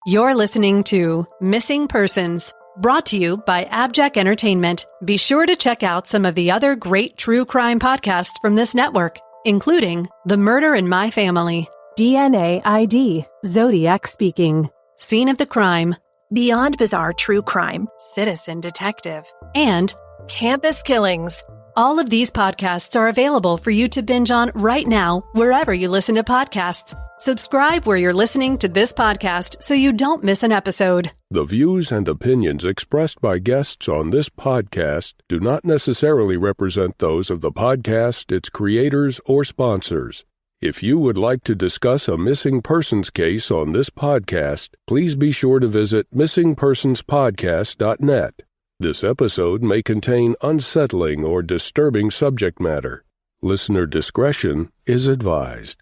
You're listening to Missing Persons, brought to you by AbJack Entertainment. Be sure to check out some of the other great true crime podcasts from this network, including The Murder in My Family, DNA ID, Zodiac Speaking, Scene of the Crime, Beyond Bizarre True Crime, Citizen Detective, and Campus Killings. All of these podcasts are available for you to binge on right now, wherever you listen to podcasts. Subscribe where you're listening to this podcast so you don't miss an episode. The views and opinions expressed by guests on this podcast do not necessarily represent those of the podcast, its creators, or sponsors. If you would like to discuss a missing persons case on this podcast, please be sure to visit missingpersonspodcast.net. This episode may contain unsettling or disturbing subject matter. Listener discretion is advised.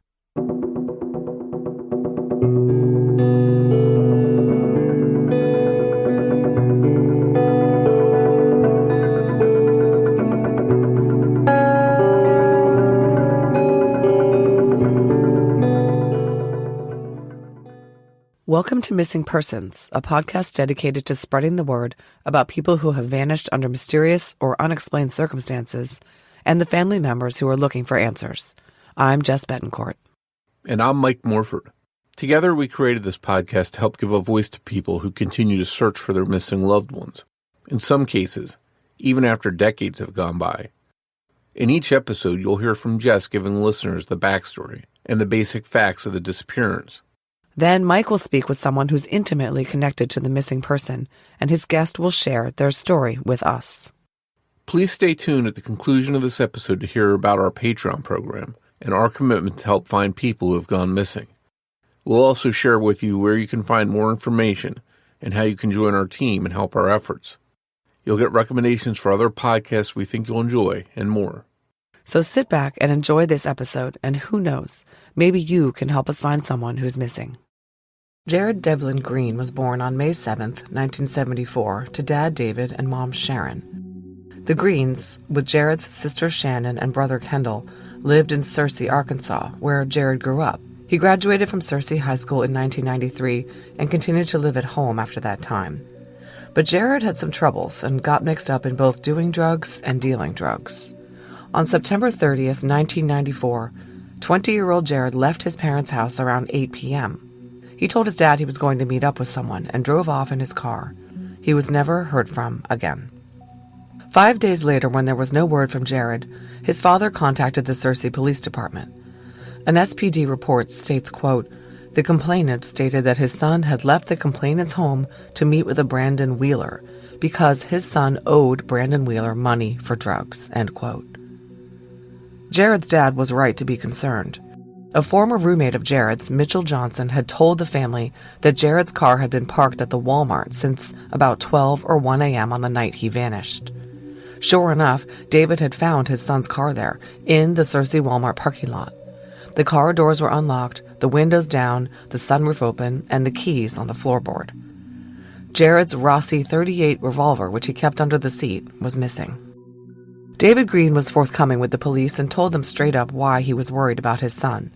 Welcome to Missing Persons, a podcast dedicated to spreading the word about people who have vanished under mysterious or unexplained circumstances and the family members who are looking for answers. I'm Jess Betancourt. And I'm Mike Morford. Together, we created this podcast to help give a voice to people who continue to search for their missing loved ones. In some cases, even after decades have gone by. In each episode, you'll hear from Jess giving listeners the backstory and the basic facts of the disappearance. Then Mike will speak with someone who's intimately connected to the missing person, and his guest will share their story with us. Please stay tuned at the conclusion of this episode to hear about our Patreon program and our commitment to help find people who have gone missing. We'll also share with you where you can find more information and how you can join our team and help our efforts. You'll get recommendations for other podcasts we think you'll enjoy and more. So sit back and enjoy this episode, and who knows, maybe you can help us find someone who's missing. Jarrod Devlin Green was born on May 7th, 1974, to Dad David and Mom Sharon. The Greens, with Jarrod's sister Shannon and brother Kendall, lived in Searcy, Arkansas, where Jarrod grew up. He graduated from Searcy High School in 1993 and continued to live at home after that time. But Jarrod had some troubles and got mixed up in both doing drugs and dealing drugs. On September 30th, 1994, 20-year-old Jarrod left his parents' house around 8 p.m. He told his dad he was going to meet up with someone and drove off in his car. He was never heard from again. 5 days later, when there was no word from Jarrod, his father contacted the Searcy Police Department. An SPD report states, quote, "The complainant stated that his son had left the complainant's home to meet with a Brandon Wheeler because his son owed Brandon Wheeler money for drugs," end quote. Jarrod's dad was right to be concerned. A former roommate of Jarrod's, Mitchell Johnson, had told the family that Jarrod's car had been parked at the Walmart since about 12 or 1 a.m. on the night he vanished. Sure enough, David had found his son's car there, in the Searcy Walmart parking lot. The car doors were unlocked, the windows down, the sunroof open, and the keys on the floorboard. Jarrod's Rossi .38 revolver, which he kept under the seat, was missing. David Green was forthcoming with the police and told them straight up why he was worried about his son.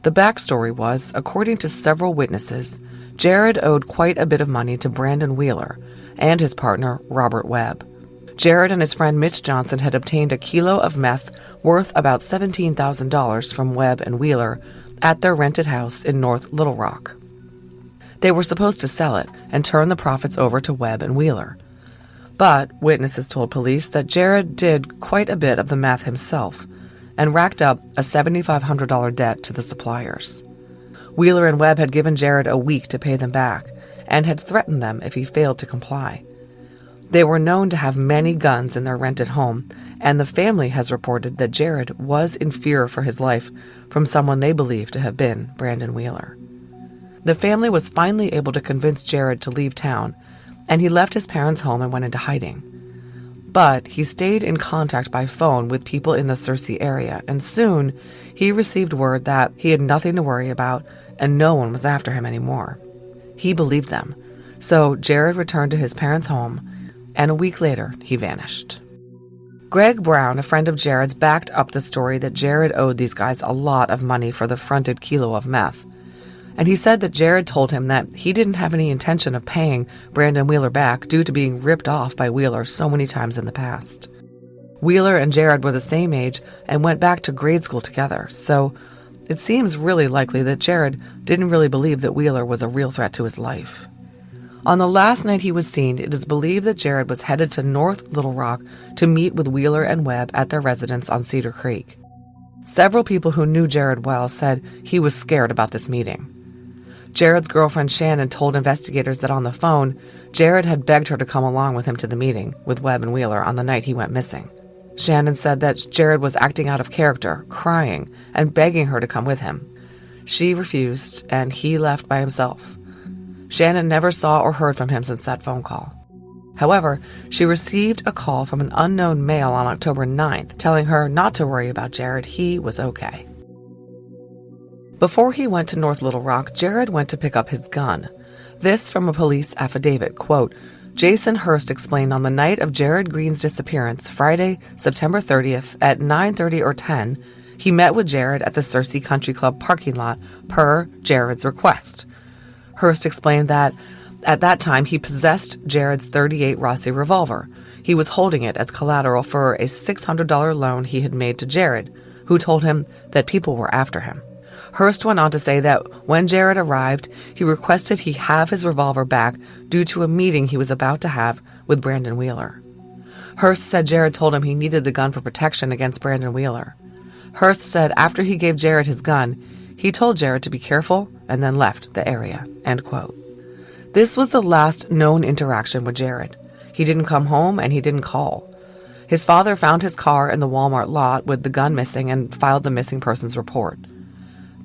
The backstory was, according to several witnesses, Jarrod owed quite a bit of money to Brandon Wheeler and his partner, Robert Webb. Jarrod and his friend Mitch Johnson had obtained a kilo of meth worth about $17,000 from Webb and Wheeler at their rented house in North Little Rock. They were supposed to sell it and turn the profits over to Webb and Wheeler. But witnesses told police that Jarrod did quite a bit of the meth himself and racked up a $7,500 debt to the suppliers. Wheeler and Webb had given Jarrod a week to pay them back and had threatened them if he failed to comply. They were known to have many guns in their rented home, and the family has reported that Jarrod was in fear for his life from someone they believed to have been Brandon Wheeler. The family was finally able to convince Jarrod to leave town, and he left his parents' home and went into hiding. But he stayed in contact by phone with people in the Searcy area, and soon he received word that he had nothing to worry about and no one was after him anymore. He believed them, so Jarrod returned to his parents' home, and a week later he vanished. Greg Brown, a friend of Jarrod's, backed up the story that Jarrod owed these guys a lot of money for the fronted kilo of meth, and he said that Jarrod told him that he didn't have any intention of paying Brandon Wheeler back due to being ripped off by Wheeler so many times in the past. Wheeler and Jarrod were the same age and went back to grade school together, so it seems really likely that Jarrod didn't really believe that Wheeler was a real threat to his life. On the last night he was seen, it is believed that Jarrod was headed to North Little Rock to meet with Wheeler and Webb at their residence on Cedar Creek. Several people who knew Jarrod well said he was scared about this meeting. Jarrod's girlfriend Shannon told investigators that on the phone, Jarrod had begged her to come along with him to the meeting with Webb and Wheeler on the night he went missing. Shannon said that Jarrod was acting out of character, crying, and begging her to come with him. She refused, and he left by himself. Shannon never saw or heard from him since that phone call. However, she received a call from an unknown male on October 9th, telling her not to worry about Jarrod, he was okay. Before he went to North Little Rock, Jarrod went to pick up his gun. This from a police affidavit, quote, Jason Hurst explained on the night of Jarrod Green's disappearance, Friday, September 30th, at 9:30 or 10, he met with Jarrod at the Searcy Country Club parking lot per Jarrod's request. Hurst explained that at that time he possessed Jarrod's .38 Rossi revolver. He was holding it as collateral for a $600 loan he had made to Jarrod, who told him that people were after him. Hurst went on to say that when Jarrod arrived, he requested he have his revolver back due to a meeting he was about to have with Brandon Wheeler. Hurst said Jarrod told him he needed the gun for protection against Brandon Wheeler. Hurst said after he gave Jarrod his gun, he told Jarrod to be careful and then left the area, end quote. This was the last known interaction with Jarrod. He didn't come home and he didn't call. His father found his car in the Walmart lot with the gun missing and filed the missing persons report.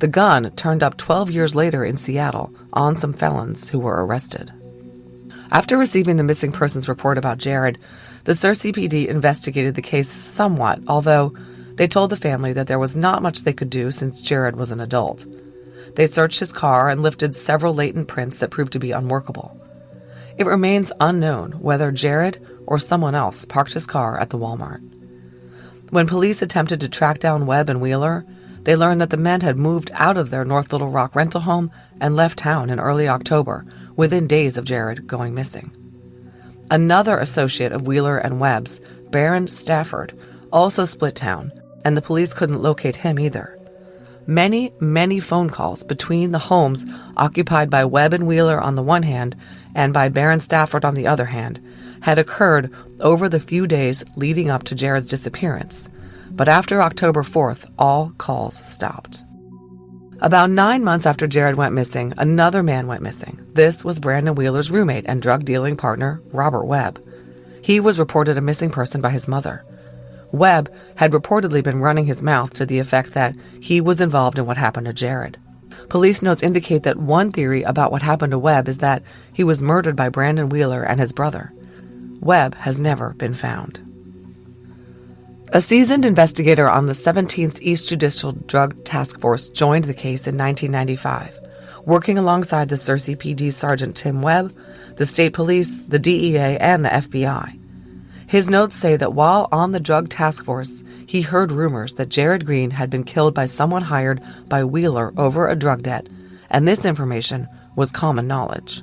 The gun turned up 12 years later in Seattle on some felons who were arrested. After receiving the missing persons report about Jarrod, the Searcy PD investigated the case somewhat, although they told the family that there was not much they could do since Jarrod was an adult. They searched his car and lifted several latent prints that proved to be unworkable. It remains unknown whether Jarrod or someone else parked his car at the Walmart. When police attempted to track down Webb and Wheeler, they learned that the men had moved out of their North Little Rock rental home and left town in early October, within days of Jarrod going missing. Another associate of Wheeler and Webb's, Baron Stafford, also split town, and the police couldn't locate him either. Many phone calls between the homes occupied by Webb and Wheeler on the one hand and by Baron Stafford on the other hand had occurred over the few days leading up to Jarrod's disappearance. But after October 4th, all calls stopped. About 9 months after Jarrod went missing, another man went missing. This was Brandon Wheeler's roommate and drug-dealing partner, Robert Webb. He was reported a missing person by his mother. Webb had reportedly been running his mouth to the effect that he was involved in what happened to Jarrod. Police notes indicate that one theory about what happened to Webb is that he was murdered by Brandon Wheeler and his brother. Webb has never been found. A seasoned investigator on the 17th East Judicial Drug Task Force joined the case in 1995, working alongside the Searcy PD Sergeant Tim Webb, the state police, the DEA, and the FBI. His notes say that while on the drug task force, he heard rumors that Jarrod Green had been killed by someone hired by Wheeler over a drug debt, and this information was common knowledge.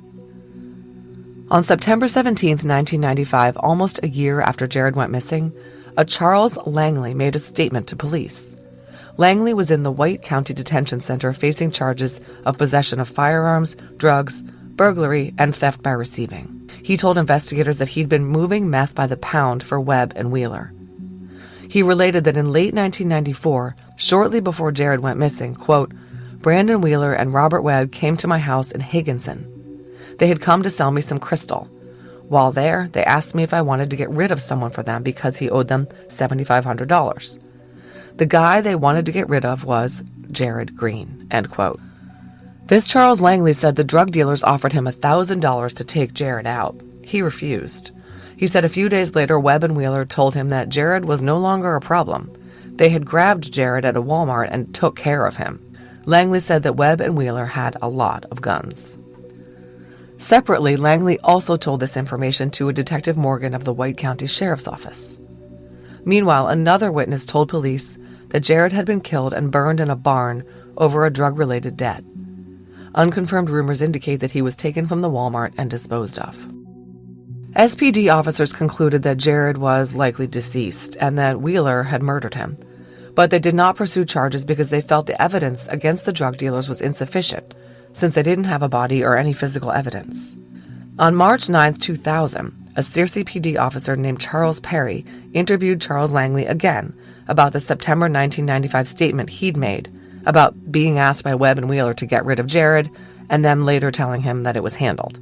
On September 17, 1995, almost a year after Jarrod went missing, a Charles Langley made a statement to police. Langley was in the White County Detention Center facing charges of possession of firearms, drugs, burglary, and theft by receiving. He told investigators that he'd been moving meth by the pound for Webb and Wheeler. He related that in late 1994, shortly before Jarrod went missing, quote, Brandon Wheeler and Robert Webb came to my house in Higginson. They had come to sell me some crystal. While there, they asked me if I wanted to get rid of someone for them because he owed them $7,500. The guy they wanted to get rid of was Jarrod Green, end quote. This Charles Langley said the drug dealers offered him $1,000 to take Jarrod out. He refused. He said a few days later, Webb and Wheeler told him that Jarrod was no longer a problem. They had grabbed Jarrod at a Walmart and took care of him. Langley said that Webb and Wheeler had a lot of guns. Separately, Langley also told this information to a Detective Morgan of the White County Sheriff's Office. Meanwhile, another witness told police that Jarrod had been killed and burned in a barn over a drug-related debt. Unconfirmed rumors indicate that he was taken from the Walmart and disposed of. SPD officers concluded that Jarrod was likely deceased and that Wheeler had murdered him. But they did not pursue charges because they felt the evidence against the drug dealers was insufficient, since they didn't have a body or any physical evidence. On March 9, 2000, a Searcy PD officer named Charles Perry interviewed Charles Langley again about the September 1995 statement he'd made about being asked by Webb and Wheeler to get rid of Jarrod, and them later telling him that it was handled.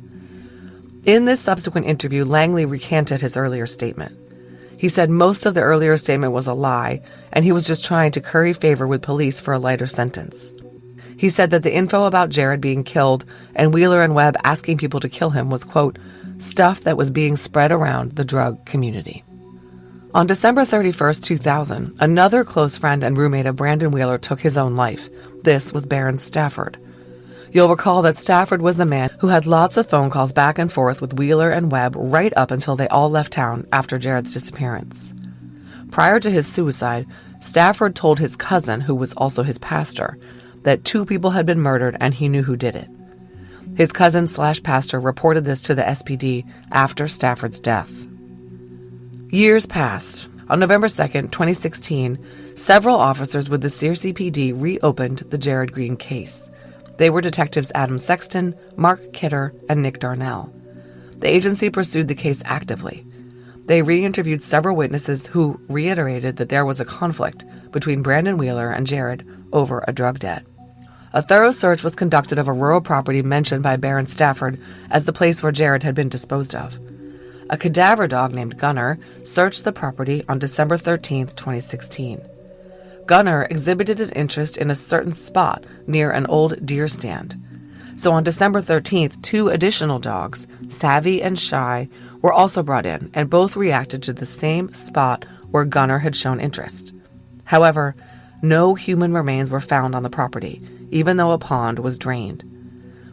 In this subsequent interview, Langley recanted his earlier statement. He said most of the earlier statement was a lie, and he was just trying to curry favor with police for a lighter sentence. He said that the info about Jarrod being killed and Wheeler and Webb asking people to kill him was, quote, stuff that was being spread around the drug community. On December 31st, 2000, another close friend and roommate of Brandon Wheeler took his own life. This was Baron Stafford. You'll recall that Stafford was the man who had lots of phone calls back and forth with Wheeler and Webb right up until they all left town after Jarrod's disappearance. Prior to his suicide, Stafford told his cousin, who was also his pastor, that 2 people had been murdered and he knew who did it. His cousin/pastor reported this to the SPD after Stafford's death. Years passed. On November 2nd, 2016, several officers with the Searcy PD reopened the Jarrod Green case. They were detectives Adam Sexton, Mark Kidder, and Nick Darnell. The agency pursued the case actively. They re-interviewed several witnesses who reiterated that there was a conflict between Brandon Wheeler and Jarrod over a drug debt. A thorough search was conducted of a rural property mentioned by Baron Stafford as the place where Jarrod had been disposed of. A cadaver dog named Gunner searched the property on December 13, 2016. Gunner exhibited an interest in a certain spot near an old deer stand. So on December 13th, 2 additional dogs, Savvy and Shy, were also brought in, and both reacted to the same spot where Gunner had shown interest. However, no human remains were found on the property, even though a pond was drained.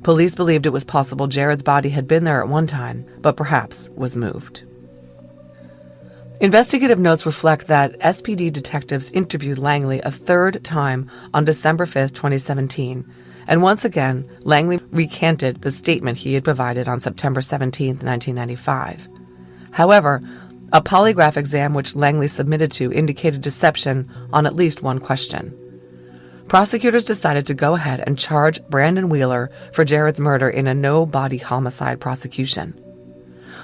Police believed it was possible Jarrod's body had been there at one time, but perhaps was moved. Investigative notes reflect that SPD detectives interviewed Langley a 3rd time on December 5, 2017, and once again, Langley recanted the statement he had provided on September 17, 1995. However, a polygraph exam which Langley submitted to indicated deception on at least one question. Prosecutors decided to go ahead and charge Brandon Wheeler for Jarrod's murder in a no-body homicide prosecution.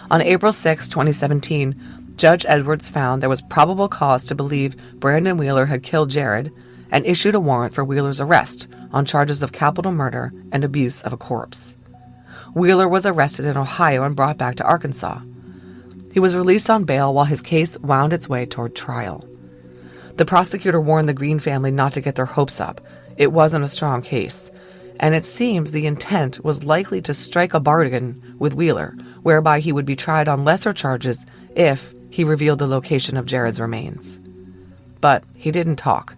On April 6, 2017, Judge Edwards found there was probable cause to believe Brandon Wheeler had killed Jarrod and issued a warrant for Wheeler's arrest on charges of capital murder and abuse of a corpse. Wheeler was arrested in Ohio and brought back to Arkansas. He was released on bail while his case wound its way toward trial. The prosecutor warned the Green family not to get their hopes up. It wasn't a strong case, and it seems the intent was likely to strike a bargain with Wheeler, whereby he would be tried on lesser charges if he revealed the location of Jarrod's remains. But he didn't talk,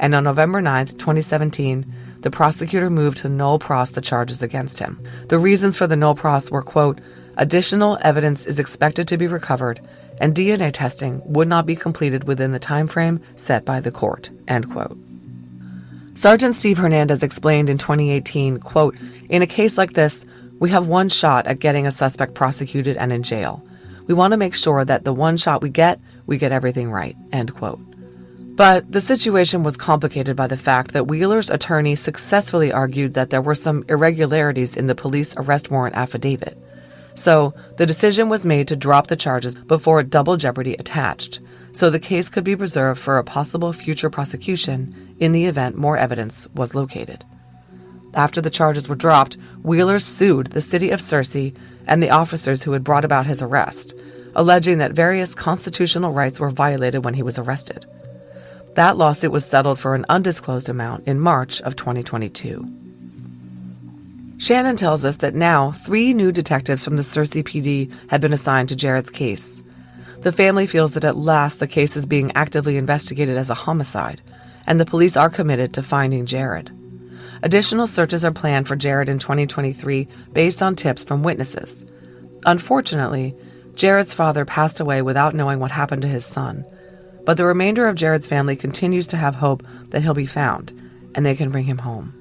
and on November 9, 2017, the prosecutor moved to null pros the charges against him. The reasons for the null pros were, quote, additional evidence is expected to be recovered, and DNA testing would not be completed within the time frame set by the court, end quote. Sergeant Steve Hernandez explained in 2018, quote, in a case like this, we have one shot at getting a suspect prosecuted and in jail. We want to make sure that the one shot we get everything right, end quote. But the situation was complicated by the fact that Wheeler's attorney successfully argued that there were some irregularities in the police arrest warrant affidavit. So the decision was made to drop the charges before double jeopardy attached, so the case could be preserved for a possible future prosecution in the event more evidence was located. After the charges were dropped, Wheeler sued the city of Searcy and the officers who had brought about his arrest, alleging that various constitutional rights were violated when he was arrested. That lawsuit was settled for an undisclosed amount in March of 2022. Shannon tells us that now 3 new detectives from the Searcy PD have been assigned to Jarrod's case. The family feels that at last the case is being actively investigated as a homicide, and the police are committed to finding Jarrod. Additional searches are planned for Jarrod in 2023 based on tips from witnesses. Unfortunately, Jarrod's father passed away without knowing what happened to his son, but the remainder of Jarrod's family continues to have hope that he'll be found, and they can bring him home.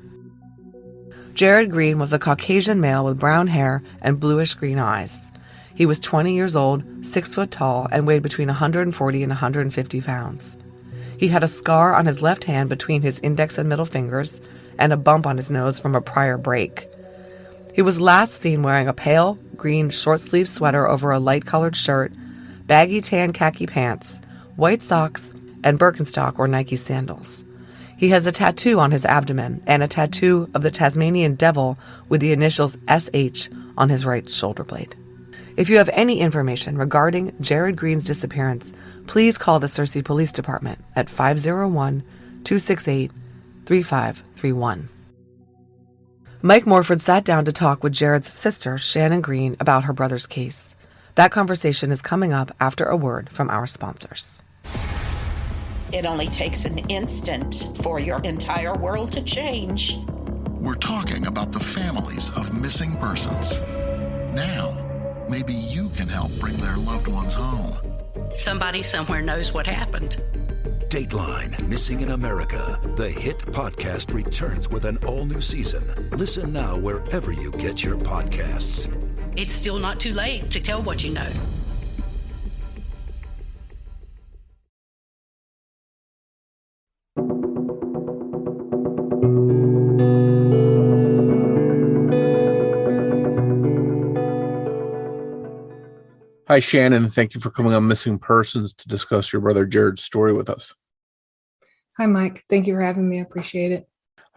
Jarrod Green was a Caucasian male with brown hair and bluish-green eyes. He was 20 years old, 6 foot tall, and weighed between 140 and 150 pounds. He had a scar on his left hand between his index and middle fingers, and a bump on his nose from a prior break. He was last seen wearing a pale green short-sleeved sweater over a light-colored shirt, baggy tan khaki pants, white socks, and Birkenstock or Nike sandals. He has a tattoo on his abdomen and a tattoo of the Tasmanian devil with the initials SH on his right shoulder blade. If you have any information regarding Jarrod Green's disappearance, please call the Searcy Police Department at 501-268-3531. Mike Morford sat down to talk with Jarrod's sister, Shannon Green, about her brother's case. That conversation is coming up after a word from our sponsors. It only takes an instant for your entire world to change. We're talking about the families of missing persons. Now, maybe you can help bring their loved ones home. Somebody somewhere knows what happened. Dateline Missing in America, the hit podcast, returns with an all-new season. Listen now wherever you get your podcasts. It's still not too late to tell what you know. Hi, Shannon. Thank you for coming on Missing Persons to discuss your brother Jarrod's story with us. Hi, Mike. Thank you for having me. I appreciate it.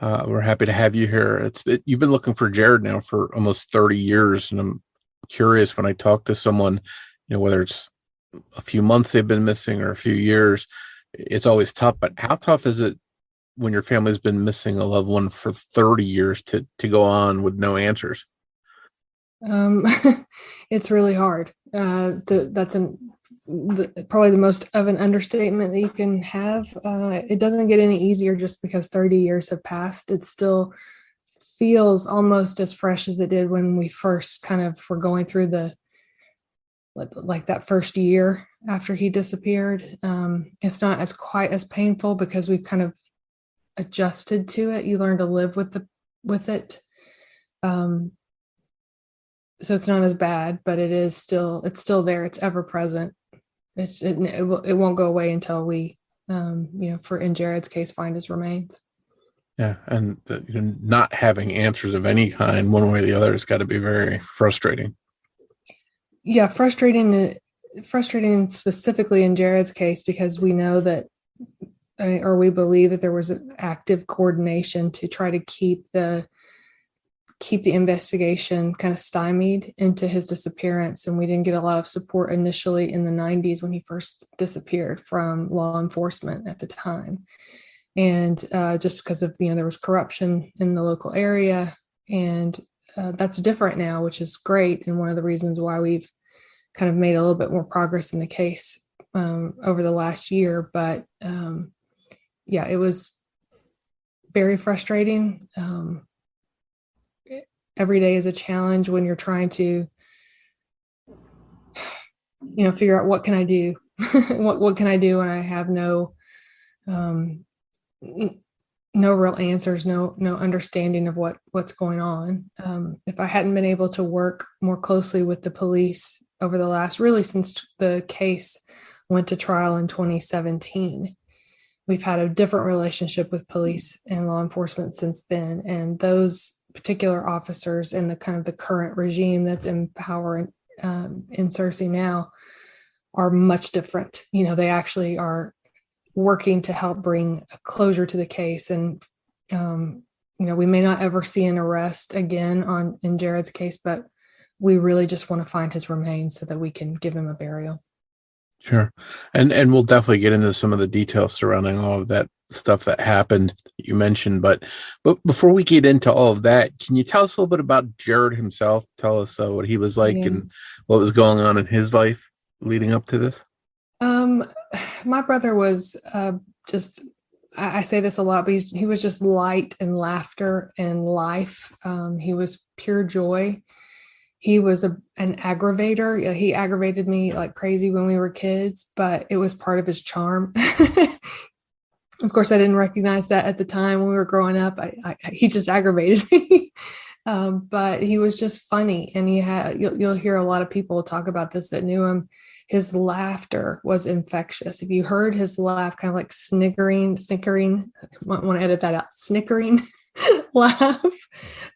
We're happy to have you here. You've been looking for Jarrod now for almost 30 years, and I'm curious when I talk to someone, whether it's a few months they've been missing or a few years, it's always tough. But how tough is it when your family's been missing a loved one for 30 years to go on with no answers? It's really hard. That's probably the most of an understatement that you can have. It doesn't get any easier just because 30 years have passed. It still feels almost as fresh as it did when we first kind of were going through that first year after he disappeared. It's not as quite as painful because we've kind of adjusted to it. You learn to live with it. So it's not as bad, but it's still there. It's ever present. It won't go away until we, in Jarrod's case, find his remains. Yeah, and not having answers of any kind, one way or the other, has got to be very frustrating. Yeah, frustrating specifically in Jarrod's case because we know that, or we believe that there was an active coordination to try to keep the investigation kind of stymied into his disappearance. And we didn't get a lot of support initially in the 90s when he first disappeared from law enforcement at the time. And just because of, there was corruption in the local area. And that's different now, which is great. And one of the reasons why we've kind of made a little bit more progress in the case over the last year. But it was very frustrating. Every day is a challenge when you're trying to, figure out what can I do? what can I do when I have no real answers, no understanding of what's going on. If I hadn't been able to work more closely with the police over the since the case went to trial in 2017, we've had a different relationship with police and law enforcement since then. And those particular officers and the kind of the current regime that's in power in Searcy now are much different. They actually are working to help bring a closure to the case. And, we may not ever see an arrest again in Jarrod's case, but we really just want to find his remains so that we can give him a burial. Sure. And we'll definitely get into some of the details surrounding all of that stuff that happened that you mentioned. But before we get into all of that, can you tell us a little bit about Jarrod himself? Tell us what he was like and what was going on in his life leading up to this. My brother was I say this a lot, but he was just light and laughter and life. He was pure joy. He was an aggravator. He aggravated me like crazy when we were kids, but it was part of his charm. Of course, I didn't recognize that at the time when we were growing up. He just aggravated me. But he was just funny. And you'll hear a lot of people talk about this that knew him. His laughter was infectious. If you heard his laugh, kind of like snickering, want to edit that out, snickering laugh,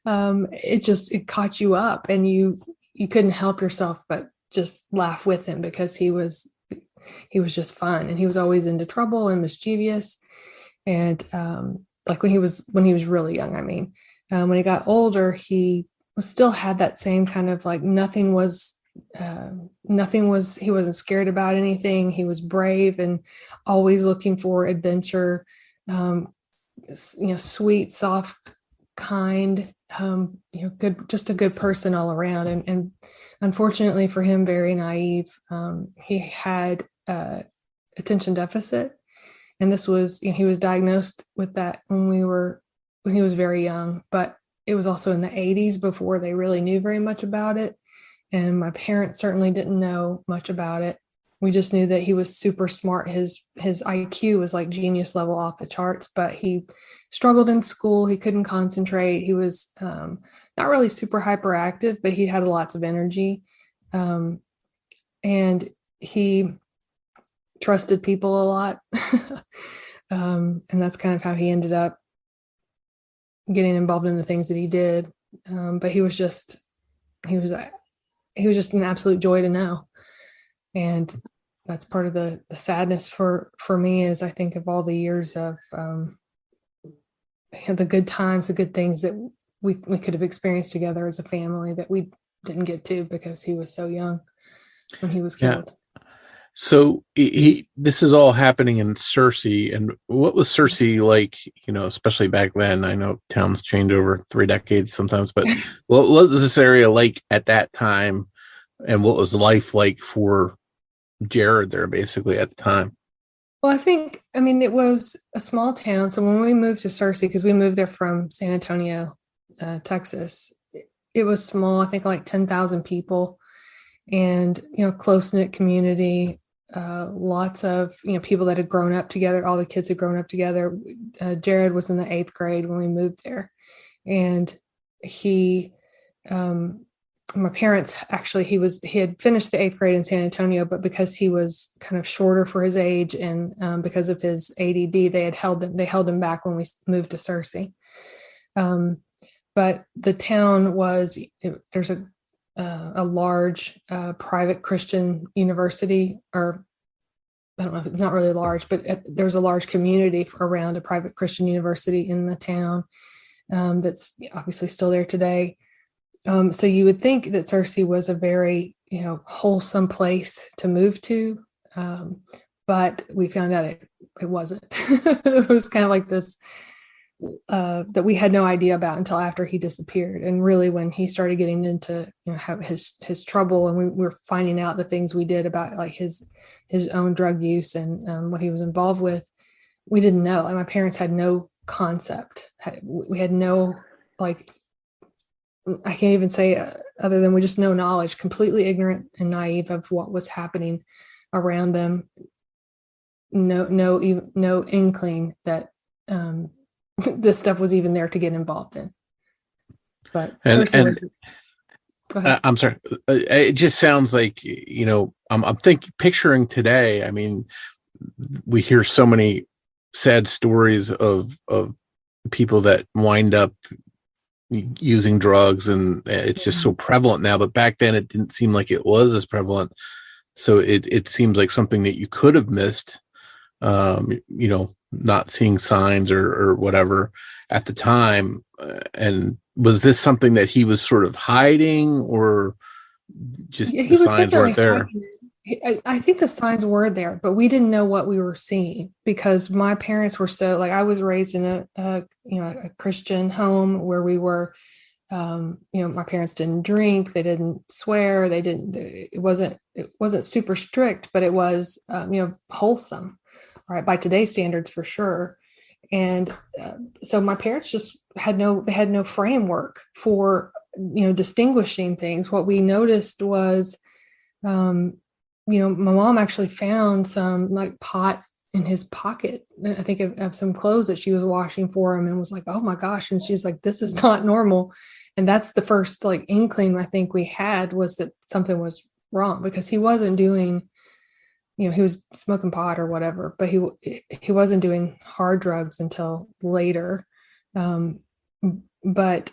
it caught you up, and you couldn't help yourself but just laugh with him, because he was just fun, and he was always into trouble and mischievous. And like when he was really young, when he got older, he still had that same kind of like he wasn't scared about anything. He was brave and always looking for adventure, sweet, soft, kind, good, just a good person all around. And unfortunately for him, very naive. He had attention deficit. And this was, he was diagnosed with that when he was very young, but it was also in the 80s before they really knew very much about it. And my parents certainly didn't know much about it. We just knew that he was super smart. His IQ was like genius level, off the charts, but he struggled in school. He couldn't concentrate. He was not really super hyperactive, but he had lots of energy. And he trusted people a lot. And that's kind of how he ended up getting involved in the things that he did. But he was just an absolute joy to know. And that's part of the sadness for me, is I think of all the years of the good times, the good things that we could have experienced together as a family that we didn't get to because he was so young when he was killed. Yeah. So this is all happening in Searcy. And what was Searcy like, especially back then? I know towns change over 3 decades sometimes, but what was this area like at that time? And what was life like for Jarrod there basically at the time? Well, it was a small town. So when we moved to Searcy, because we moved there from San Antonio, Texas, it was small, I think like 10,000 people, and, close-knit community, lots of, people that had grown up together. All the kids had grown up together. Jarrod was in the 8th grade when we moved there. And my parents, actually, he had finished the 8th grade in San Antonio, but because he was kind of shorter for his age and because of his ADD, they held him back when we moved to Searcy. But the town there's a large private Christian university, or I don't know, it's not really large, but there's a large community around a private Christian university in the town that's obviously still there today. So you would think that Searcy was a very, wholesome place to move to, but we found out it wasn't. It was kind of like this that we had no idea about until after he disappeared, and really when he started getting into his trouble, and we were finding out the things we did about like his own drug use and what he was involved with. We didn't know, and my parents had no concept. We had no, like, I can't even say other than we just no knowledge, completely ignorant and naive of what was happening around them. No inkling that this stuff was even there to get involved in. But I'm sorry. It just sounds like, I'm picturing today. We hear so many sad stories of people that wind up using drugs, and it's just so prevalent now, but back then it didn't seem like it was as prevalent. So it seems like something that you could have missed, not seeing signs or whatever at the time. And was this something that he was sort of hiding, or just the signs weren't there? I think the signs were there, but we didn't know what we were seeing because my parents were so, like, I was raised in a Christian home where we were, my parents didn't drink, they didn't swear, it wasn't super strict, but it was, wholesome, right, by today's standards for sure. And so my parents just had no framework for, distinguishing things. What we noticed was, my mom actually found some like pot in his pocket, I think of some clothes that she was washing for him, and was like, oh my gosh. And she's like, this is not normal. And that's the first like inkling I think we had, was that something was wrong, because he wasn't doing, he was smoking pot or whatever, but he wasn't doing hard drugs until later. But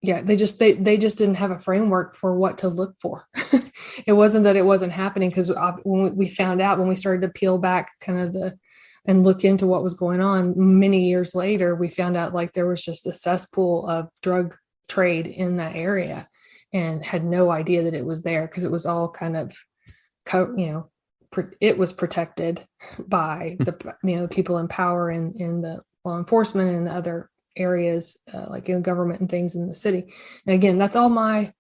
yeah, they just didn't have a framework for what to look for. It wasn't that it wasn't happening, because when we found out, when we started to peel back and look into what was going on many years later, we found out like there was just a cesspool of drug trade in that area, and had no idea that it was there, because it was all kind of, it was protected by the people in power in the law enforcement and the other areas, like in government and things in the city. And again, that's all my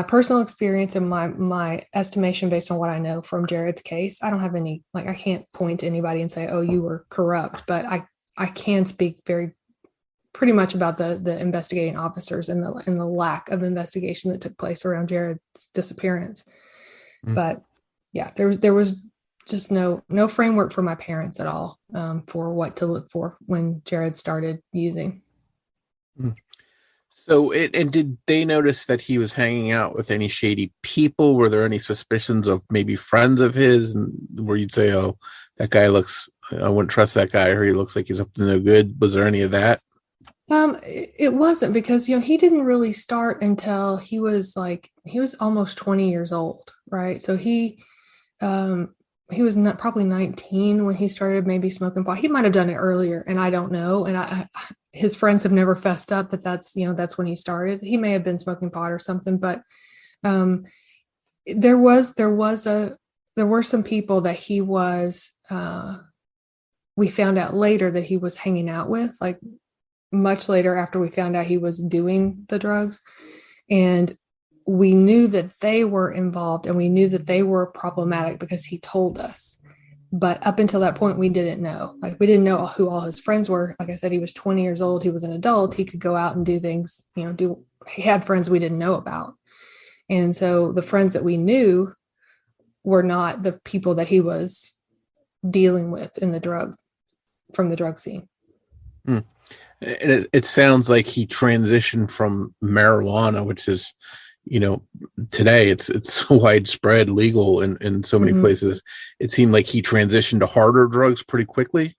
personal experience and my estimation based on what I know from Jarrod's case. I don't have any, like, I can't point to anybody and say, oh, you were corrupt, but I can speak pretty much about the investigating officers and the lack of investigation that took place around Jarrod's disappearance. But yeah, there was just no framework for my parents at all, for what to look for when Jarrod started using. So, and did they notice that he was hanging out with any shady people? Were there any suspicions of maybe friends of his, and where you'd say, oh, that guy I wouldn't trust that guy, or he looks like he's up to no good? Was there any of that? It wasn't, because, he didn't really start until he was almost 20 years old. Right. So he was not probably 19 when he started maybe smoking pot. He might've done it earlier, and I don't know. And his friends have never fessed up that that's when he started. He may have been smoking pot or something, but there were some people that he was, we found out later that he was hanging out with, like much later after we found out he was doing the drugs. And we knew that they were involved, and we knew that they were problematic because he told us. But up until that point, we didn't know. Like, we didn't know who all his friends were. Like I said, he was 20 years old. He was an adult. He could go out and do things, he had friends we didn't know about. And so the friends that we knew were not the people that he was dealing with from the drug scene. And it sounds like he transitioned from marijuana, which is, today it's widespread, legal in so many places. It seemed like he transitioned to harder drugs pretty quickly.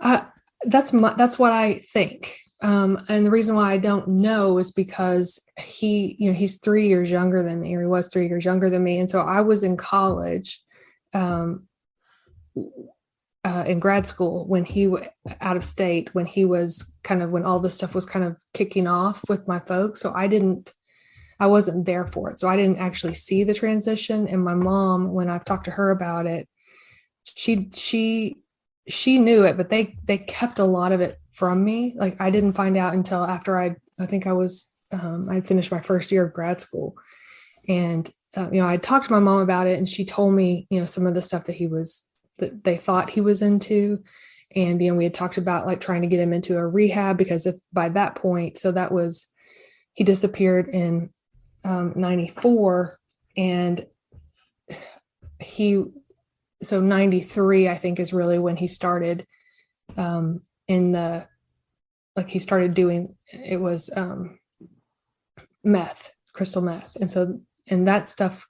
That's what I think. And the reason why I don't know is because he's 3 years younger than me, or he was 3 years younger than me. And so I was in college, in grad school when out of state, when he was when all this stuff was kind of kicking off with my folks. So I wasn't there for it. So I didn't actually see the transition. And my mom, when I've talked to her about it, she knew it, but they kept a lot of it from me. Like, I didn't find out until after I finished my first year of grad school. And, I talked to my mom about it, and she told me, some of the stuff that they thought he was into. And, we had talked about like trying to get him into a rehab, because by that point, he disappeared in 94, and 93, I think, is really when he started he started doing, it was meth, crystal meth. And that stuff,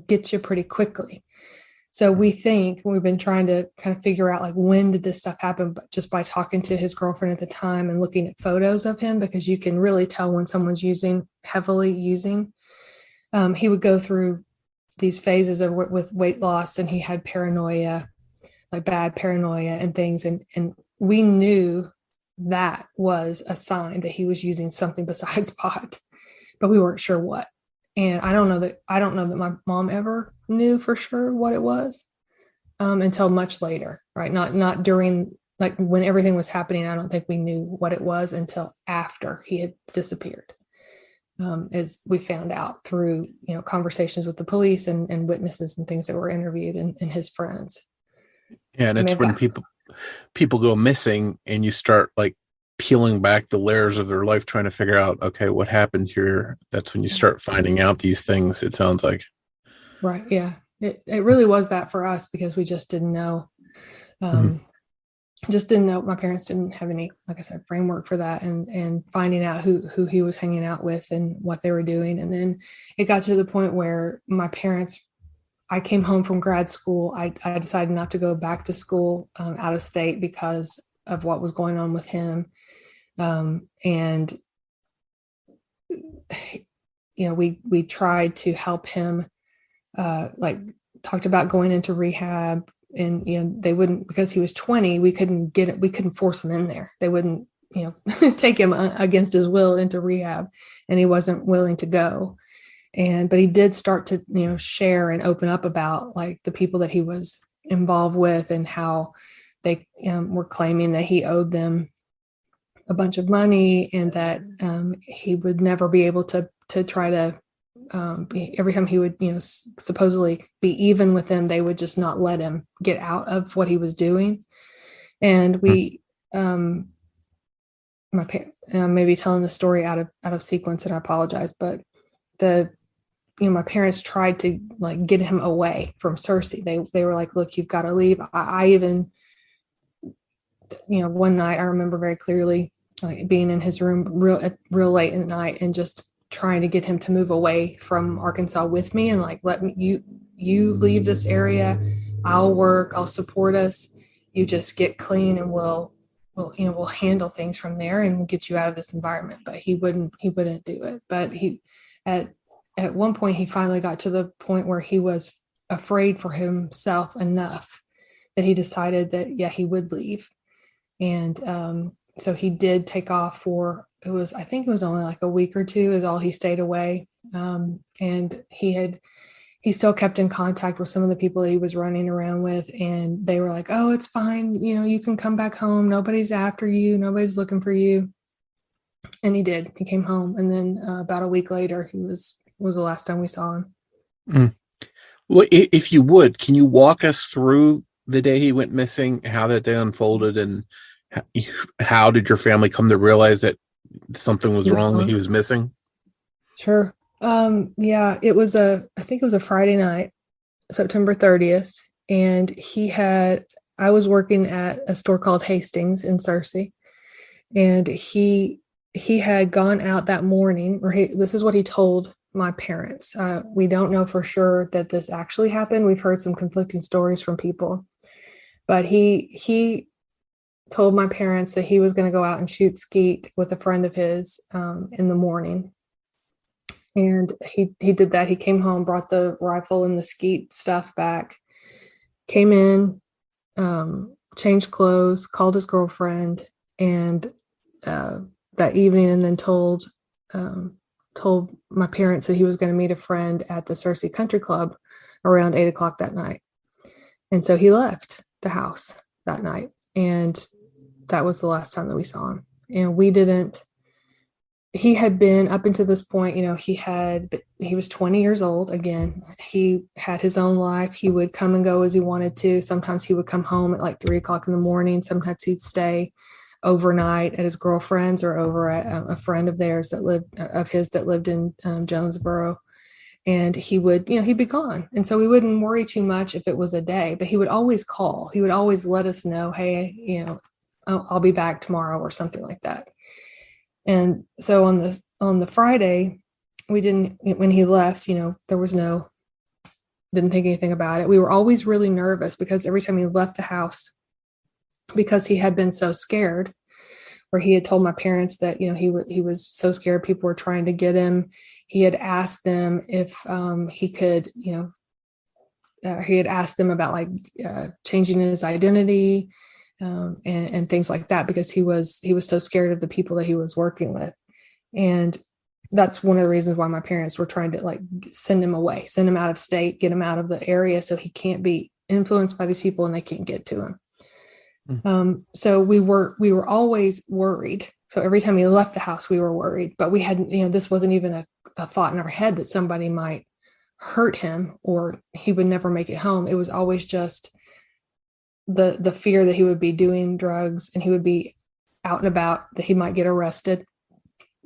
gets you pretty quickly. So we've been trying to kind of figure out, like, when did this stuff happen? But just by talking to his girlfriend at the time and looking at photos of him, because you can really tell when someone's heavily using. He would go through these phases with weight loss, and he had paranoia, like bad paranoia and things. And we knew that was a sign that he was using something besides pot, but we weren't sure what. And I don't know that my mom ever knew for sure what it was, until much later, right? Not during, like, when everything was happening. I don't think we knew what it was until after he had disappeared, as we found out through, conversations with the police and witnesses and things that were interviewed and his friends. Yeah, and it's when people go missing, and you start like peeling back the layers of their life, trying to figure out, okay, what happened here. That's when you start finding out these things, it sounds like. Right. Yeah. It really was that for us, because we just didn't know. Just didn't know. My parents didn't have any, like I said, framework for that, and finding out who he was hanging out with and what they were doing. And then it got to the point where I came home from grad school. I decided not to go back to school out of state because of what was going on with him. And, we tried to help him, talked about going into rehab, and, they wouldn't, because he was 20, we couldn't force him in there. They wouldn't, take him against his will into rehab, and he wasn't willing to go. But he did start to, share and open up about like the people that he was involved with, and how they were claiming that he owed them a bunch of money, and that he would never be able to try to, every time he would, supposedly be even with them, they would just not let him get out of what he was doing. And we, maybe telling the story out of sequence, and I apologize, but my parents tried to like get him away from Cersei. They were like, look, you've got to leave. I even, one night I remember very clearly, like being in his room real late at night, and just trying to get him to move away from Arkansas with me, and like, let me, you leave this area. I'll work. I'll support us. You just get clean, and we'll handle things from there, and we'll get you out of this environment. But he wouldn't do it. But at one point, he finally got to the point where he was afraid for himself enough that he decided that, he would leave. And so he did take off for, I think it was only like a week or two is all he stayed away. And he still kept in contact with some of the people that he was running around with. And they were like, oh, it's fine. You can come back home. Nobody's after you. Nobody's looking for you. And he did. He came home. And then about a week later, he was the last time we saw him. Well, if you would, can you walk us through the day he went missing, how that day unfolded, and how did your family come to realize that something was wrong, that he was missing? Sure. It was I think it was a Friday night, September 30th. And I was working at a store called Hastings in Cersei. And he had gone out that morning, this is what he told my parents. We don't know for sure that this actually happened. We've heard some conflicting stories from people, but he told my parents that he was going to go out and shoot skeet with a friend of his in the morning. And he did that. He came home, brought the rifle and the skeet stuff back, came in, changed clothes, called his girlfriend, and that evening, and then told my parents that he was going to meet a friend at the Cersei Country Club around 8:00 that night. And so he left the house that night, and that was the last time that we saw him. And he had been, up until this point, he was 20 years old. Again, he had his own life. He would come and go as he wanted to. Sometimes he would come home at like 3:00 in the morning. Sometimes he'd stay overnight at his girlfriend's or over at a friend of theirs that lived in Jonesboro. And he would, he'd be gone. And so we wouldn't worry too much if it was a day, but he would always call. He would always let us know, hey, I'll be back tomorrow or something like that. And so on the Friday, when he left, there was didn't think anything about it. We were always really nervous because every time he left the house, because he had been so scared, where he had told my parents that, he was so scared people were trying to get him. He had asked them if he could, he had asked them about like changing his identity and things like that, because he was so scared of the people that he was working with. And that's one of the reasons why my parents were trying to like send him away, send him out of state, get him out of the area so he can't be influenced by these people and they can't get to him. So we were always worried. So every time he left the house, we were worried, but we hadn't, this wasn't even a thought in our head that somebody might hurt him or he would never make it home. It was always just the fear that he would be doing drugs and he would be out and about, that he might get arrested.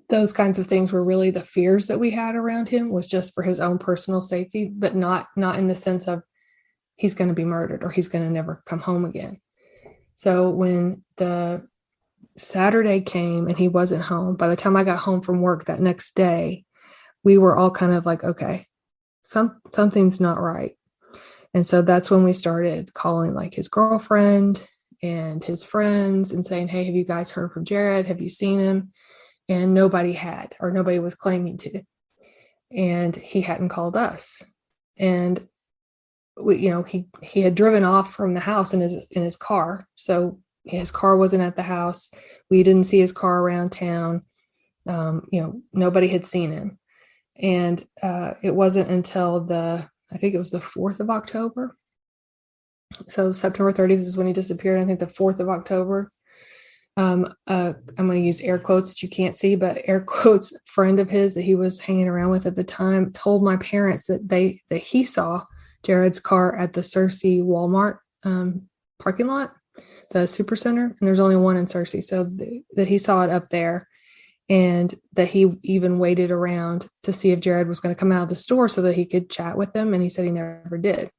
those kinds of things were really the fears that we had around him, was just for his own personal safety, but not in the sense of he's going to be murdered or he's going to never come home again. So when the Saturday came and he wasn't home, by the time I got home from work that next day, we were all kind of like, okay, something's not right. And so that's when we started calling like his girlfriend and his friends and saying, hey, have you guys heard from Jarrod? Have you seen him? And nobody had, or nobody was claiming to. And he hadn't called us. And we, he had driven off from the house in his car. So his car wasn't at the house. We didn't see his car around town. Nobody had seen him. And it wasn't until I think it was the 4th of October. So September 30th is when he disappeared. I think the 4th of October. I'm going to use air quotes that you can't see, but air quotes, friend of his that he was hanging around with at the time told my parents that he saw Jarrod's car at the Searcy Walmart parking lot, the Supercenter, and there's only one in Searcy, so that he saw it up there, and that he even waited around to see if Jarrod was going to come out of the store so that he could chat with them, and he said he never did.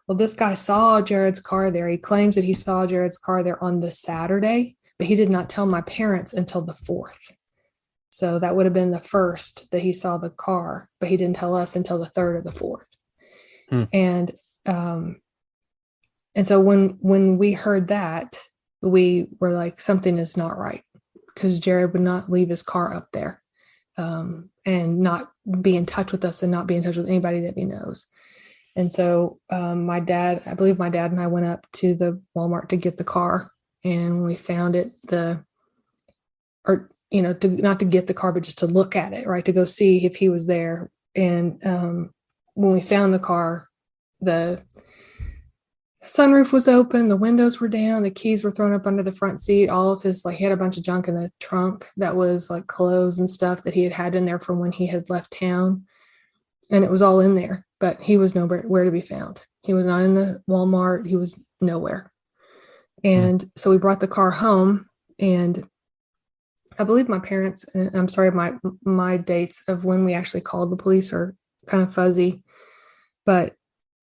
Well, this guy saw Jarrod's car there. He claims that he saw Jarrod's car there on the Saturday, but he did not tell my parents until the 4th. So that would have been the 1st that he saw the car, but he didn't tell us until the 3rd or the 4th. And so when we heard that, we were like, something is not right, because Jarrod would not leave his car up there and not be in touch with us and not be in touch with anybody that he knows. And so I believe my dad and I went up to the Walmart to get the car. And when we found it, not to get the car, but just to look at it, right, to go see if he was there. And when we found the car, the sunroof was open, the windows were down, the keys were thrown up under the front seat. All of his, he had a bunch of junk in the trunk that was like clothes and stuff that he had in there from when he had left town. And it was all in there, but he was nowhere to be found. He was not in the Walmart. He was nowhere. And so we brought the car home, and I believe my parents, and I'm sorry, my dates of when we actually called the police are kind of fuzzy, but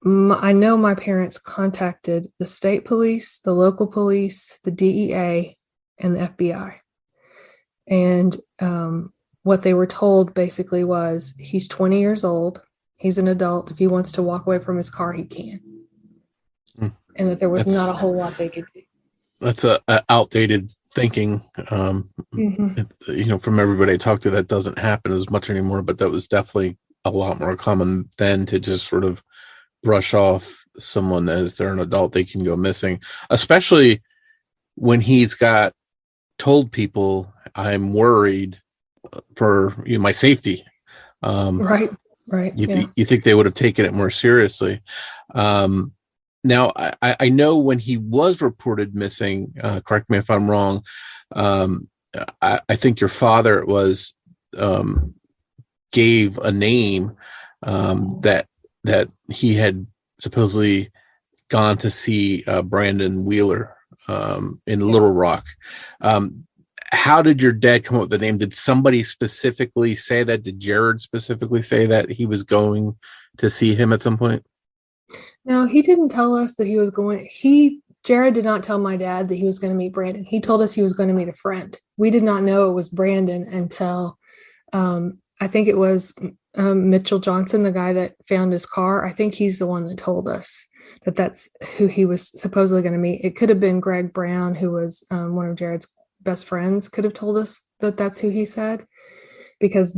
I know my parents contacted the state police, the local police, the DEA, and the FBI. And what they were told basically was, he's 20 years old. He's an adult. If he wants to walk away from his car, he can. And that there was not a whole lot they could do. That's a outdated thinking. From everybody I talked to, that doesn't happen as much anymore, but that was definitely a lot more common then, to just sort of brush off someone as they're an adult, they can go missing, especially when he's got told people, I'm worried for my safety. Right. You think they would have taken it more seriously. Now, I know when he was reported missing, correct me if I'm wrong, I think your father gave a name that he had supposedly gone to see Brandon Wheeler in Little Rock. How did your dad come up with the name? Did somebody specifically say that? Did Jarrod specifically say that he was going to see him at some point? No, he didn't tell us that he was going. Jarrod did not tell my dad that he was going to meet Brandon. He told us he was going to meet a friend. We did not know it was Brandon until I think it was Mitchell Johnson, the guy that found his car. I think he's the one that told us that that's who he was supposedly going to meet. It could have been Greg Brown, who was one of Jarrod's best friends, could have told us that that's who he said, because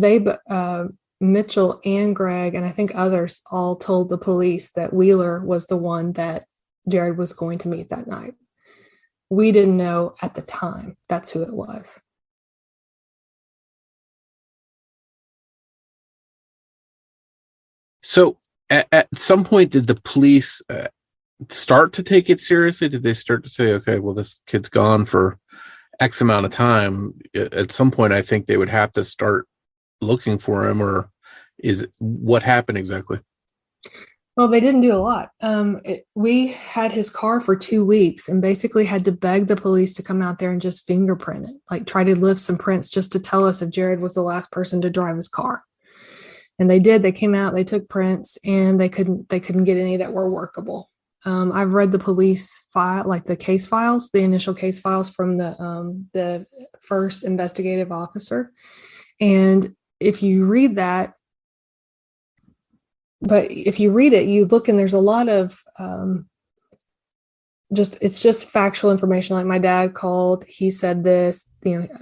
Mitchell and Greg, and I think others, all told the police that Wheeler was the one that Jarrod was going to meet that night. We didn't know at the time that's who it was. So at some point, did the police start to take it seriously? Did they start to say, okay, well, this kid's gone for X amount of time? At some point, I think they would have to start looking for him, or what happened exactly? Well, they didn't do a lot. We had his car for 2 weeks and basically had to beg the police to come out there and just fingerprint it, like try to lift some prints just to tell us if Jarrod was the last person to drive his car. And they did. They came out, they took prints, and they couldn't get any that were workable. I've read the police file, like the case files, the initial case files from the first investigative officer. And if you read that, but if you read it, you look and there's a lot of it's just factual information. Like my dad called, he said this,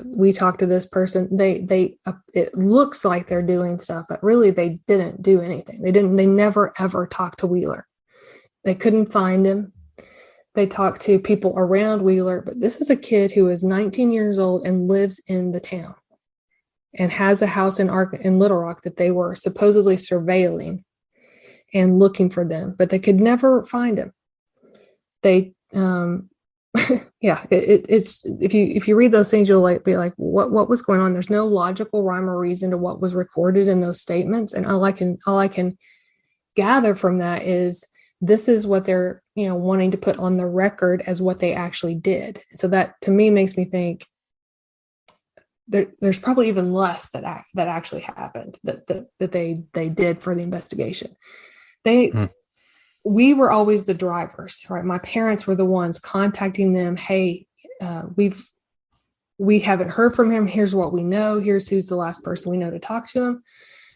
we talked to this person. It looks like they're doing stuff, but really they didn't do anything. They never ever talked to Wheeler. They couldn't find him. They talked to people around Wheeler, but this is a kid who is 19 years old and lives in the town and has a house in Little Rock that they were supposedly surveilling and looking for them, but they could never find him. They, it's if you read those things, you'll be like, what was going on? There's no logical rhyme or reason to what was recorded in those statements, and all I can gather from that is this is what they're wanting to put on the record as what they actually did. So that to me makes me think there's probably even less that actually happened that they did for the investigation. We were always the drivers, right? My parents were the ones contacting them. Hey, we haven't heard from him. Here's what we know. Here's who's the last person we know to talk to him.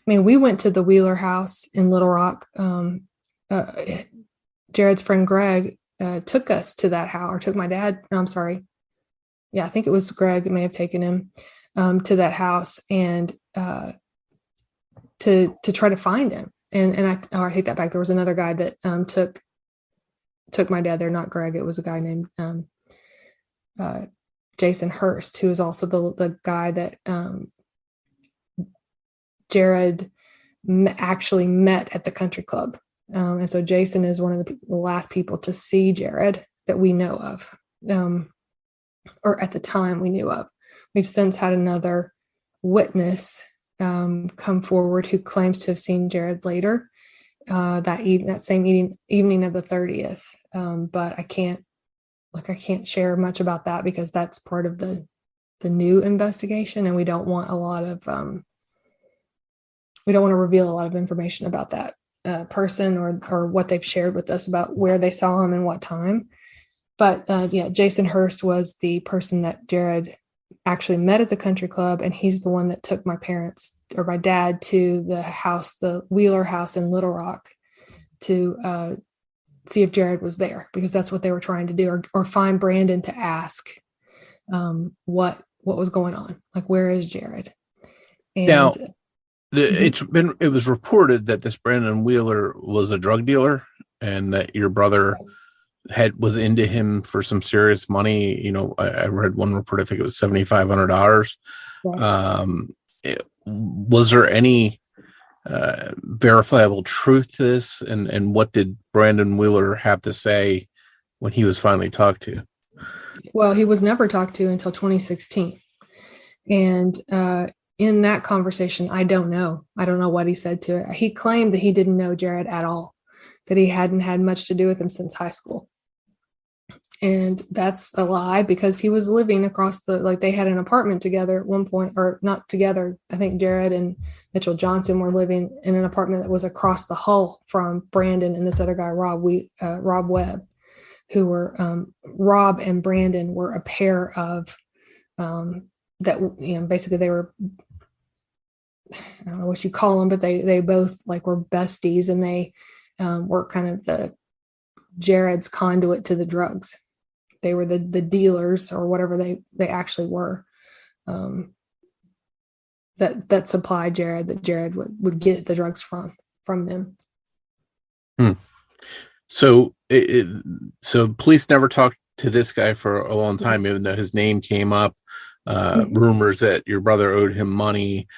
I mean, we went to the Wheeler house in Little Rock. Jarrod's friend Greg took us to that house, or took my dad. No, I'm sorry. Yeah, I think it was Greg. It may have taken him to that house and to try to find him. And I take that back. There was another guy that took my dad there, not Greg. It was a guy named Jason Hurst, who is also the guy that Jarrod actually met at the country club. And so Jason is one of the last people to see Jarrod that we know of, or at the time we knew of. We've since had another witness come forward who claims to have seen Jarrod later that same evening of the 30th. But I can't share much about that because that's part of the new investigation, and we don't want to reveal a lot of information about that person or what they've shared with us about where they saw him and what time. But Jason Hurst was the person that Jarrod actually met at the country club, and he's the one that took my parents or my dad to the house, the Wheeler house in Little Rock, to see if Jarrod was there, because that's what they were trying to do, or find Brandon to ask what was going on, like where is Jarrod. And now it was reported that this Brandon Wheeler was a drug dealer and that your brother was into him for some serious money. I read one report, I think it was $7,500. Right. Was there any verifiable truth to this? And what did Brandon Wheeler have to say when he was finally talked to? Well, he was never talked to until 2016. And in that conversation, I don't know what he said to it. He claimed that he didn't know Jarrod at all, that he hadn't had much to do with him since high school. And that's a lie, because he was living across they had an apartment together at one point, or not together. I think Jarrod and Mitchell Johnson were living in an apartment that was across the hall from Brandon and this other guy, Rob Webb, who were, Rob and Brandon were a pair of, basically they were, I don't know what you call them, but they both were besties, and they were kind of the Jarrod's conduit to the drugs. They were the dealers, or whatever they actually were, that supplied Jarrod, that Jarrod would get the drugs from them. So so police never talked to this guy for a long time, even though his name came up, rumors that your brother owed him money,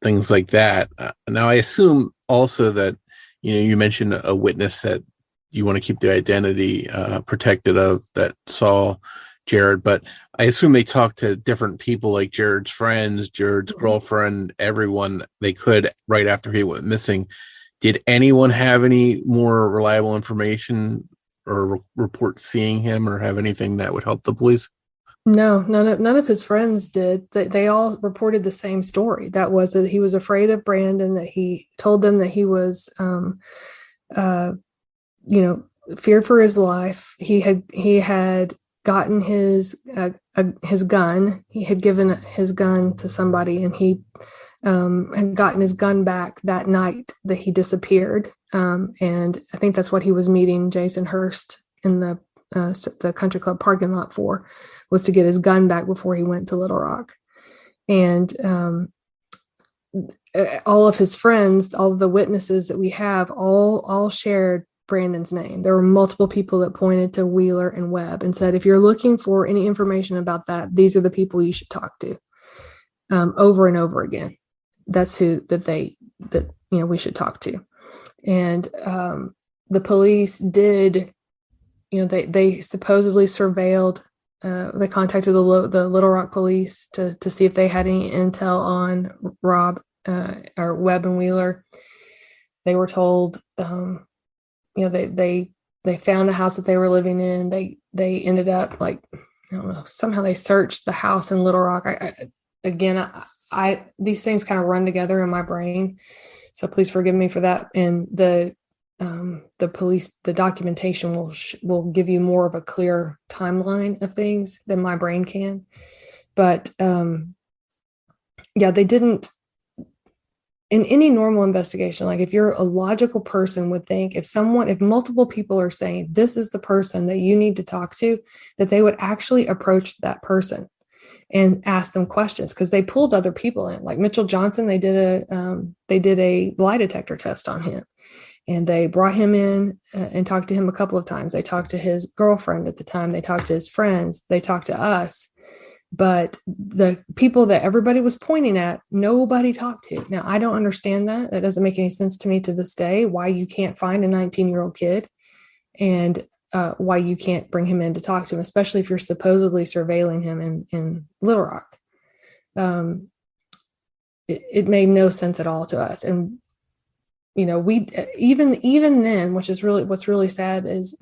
things like that. Now I assume also that, you mentioned a witness that you want to keep the identity protected of, that saw Jarrod, but I assume they talked to different people, like Jarrod's friends, Jarrod's girlfriend, everyone they could right after he went missing. Did anyone have any more reliable information or report seeing him or have anything that would help the police? No, none of his friends did. They all reported the same story. That was that he was afraid of Brandon, that he told them that he was, feared for his life. He had gotten his gun. He had given his gun to somebody, and he had gotten his gun back that night that he disappeared. And I think that's what he was meeting Jason Hurst in the country club parking lot for, was to get his gun back before he went to Little Rock. And all of his friends, all of the witnesses that we have, all shared Brandon's name. There were multiple people that pointed to Wheeler and Webb and said, if you're looking for any information about that, these are the people you should talk to. Over and over again. That's who we should talk to. And the police did, they supposedly surveilled. They contacted the Little Rock police to see if they had any intel on Rob or Webb and Wheeler. They were told, they found the house that they were living in. They ended up somehow they searched the house in Little Rock. I these things kind of run together in my brain, so please forgive me for that. And the police, the documentation will give you more of a clear timeline of things than my brain can. But they didn't. In any normal investigation, like if you're a logical person would think if multiple people are saying this is the person that you need to talk to, that they would actually approach that person and ask them questions, because they pulled other people in. Like Mitchell Johnson, they did a lie detector test on him, and they brought him in and talked to him a couple of times. They talked to his girlfriend at the time. They talked to his friends. They talked to us. But the people that everybody was pointing at, nobody talked to. Now, I don't understand that. That doesn't make any sense to me to this day, why you can't find a 19-year-old kid and why you can't bring him in to talk to him, especially if you're supposedly surveilling him in Little Rock. It made no sense at all to us. And, we even then, which is really what's really sad, is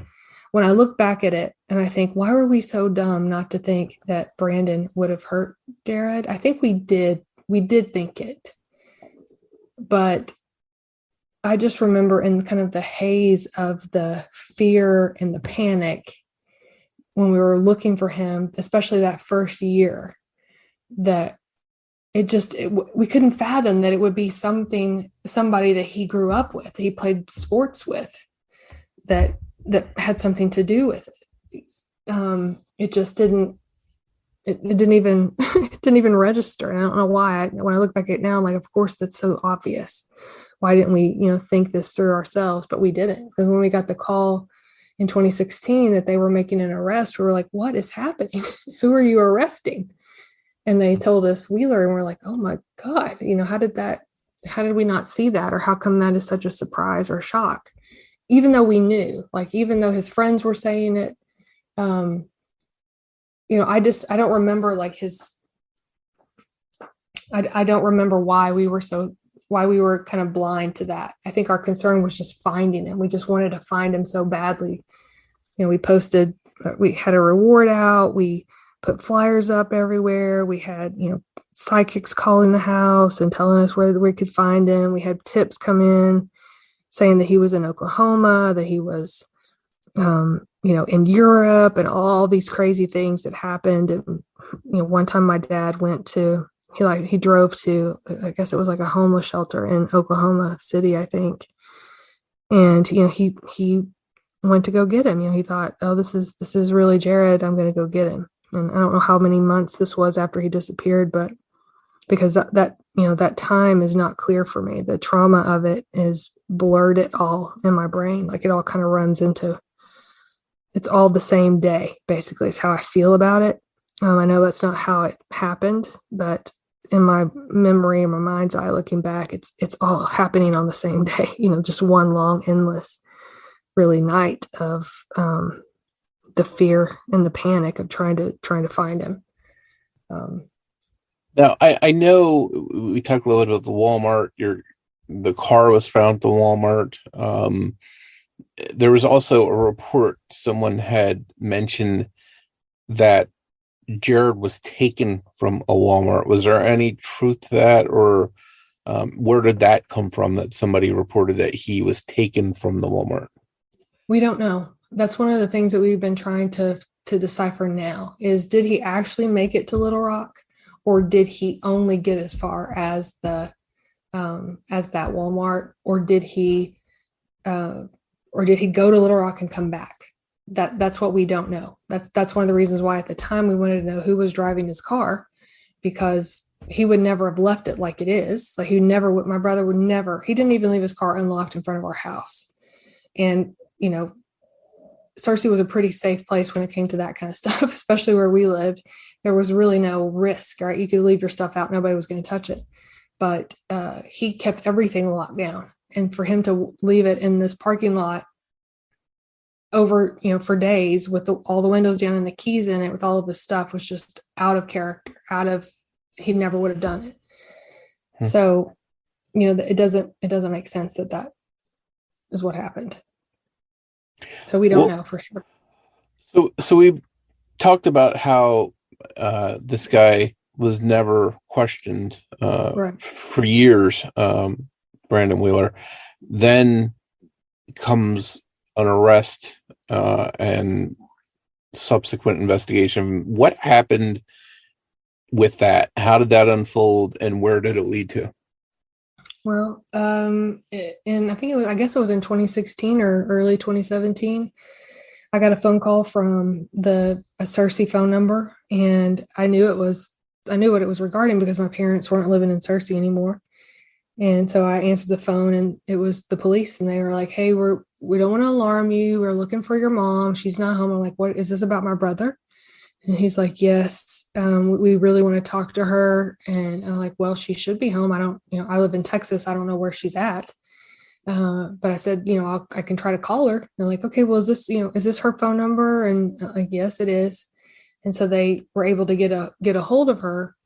when I look back at it and I think, why were we so dumb not to think that Brandon would have hurt Jarrod? I think we did think it, but I just remember in kind of the haze of the fear and the panic when we were looking for him, especially that first year, that we couldn't fathom that it would be somebody that he grew up with, that he played sports with, that had something to do with it. It just didn't. It didn't even register. And I don't know why. When I look back at it now, I'm like, of course, that's so obvious. Why didn't we, think this through ourselves? But we didn't. Because when we got the call in 2016 that they were making an arrest, we were like, what is happening? Who are you arresting? And they told us Wheeler, and we're like, oh my God, how did we not see that? Or how come that is such a surprise or shock? Even though we knew, even though his friends were saying it, I don't remember I don't remember why we were kind of blind to that. I think our concern was just finding him. We just wanted to find him so badly. We had a reward out. We put flyers up everywhere. We had, psychics calling the house and telling us where we could find him. We had tips come in saying that he was in Oklahoma, that he was, in Europe, and all these crazy things that happened. And, one time my dad he drove to, I guess it was like a homeless shelter in Oklahoma City, I think. And, he went to go get him. He thought, oh, this is really Jarrod. I'm going to go get him. And I don't know how many months this was after he disappeared, but because that time is not clear for me. The trauma of it is blurred it all in my brain. It all kind of runs into, it's all the same day, basically, is how I feel about it. I know that's not how it happened, but in my memory, in my mind's eye, looking back, it's all happening on the same day, just one long, endless, really night of the fear and the panic of trying to find him. Now, I know we talked a little bit about the Walmart, your the car was found at the Walmart. There was also a report someone had mentioned that Jarrod was taken from a Walmart. Was there any truth to that, or where did that come from, that somebody reported that he was taken from the Walmart? We don't know. That's one of the things that we've been trying to decipher now is, did he actually make it to Little Rock, or did he only get as far as the as that Walmart, or did he go to Little Rock and come back? That's what we don't know. That's one of the reasons why at the time we wanted to know who was driving his car, because he would never have left it like it is. Like my brother would never, he didn't even leave his car unlocked in front of our house. And, Searcy was a pretty safe place when it came to that kind of stuff, especially where we lived. There was really no risk, right? You could leave your stuff out. Nobody was going to touch it. But he kept everything locked down. And for him to leave it in this parking lot over, for days with all the windows down and the keys in it with all of this stuff was just out of character, he never would have done it. So, it doesn't make sense that is what happened. So we don't know for sure. So we talked about how this guy was never questioned Right. for years, Brandon Wheeler. Then comes an arrest and subsequent investigation. What happened with that? How did that unfold, and where did it lead to? Well, and I guess it was in 2016 or early 2017. I got a phone call from a Searcy phone number, and I knew what it was regarding because my parents weren't living in Searcy anymore. And so I answered the phone, and it was the police, and they were like, "Hey, we don't want to alarm you. We're looking for your mom. She's not home." I'm like, "What is this about my brother?" And he's like, "Yes, we really want to talk to her." And I'm like, "Well, she should be home. I live in Texas. I don't know where she's at." But I said, I can try to call her. And they're like, "Okay, well, is this her phone number?" And I'm like, "Yes, it is." And so they were able to get a hold of her.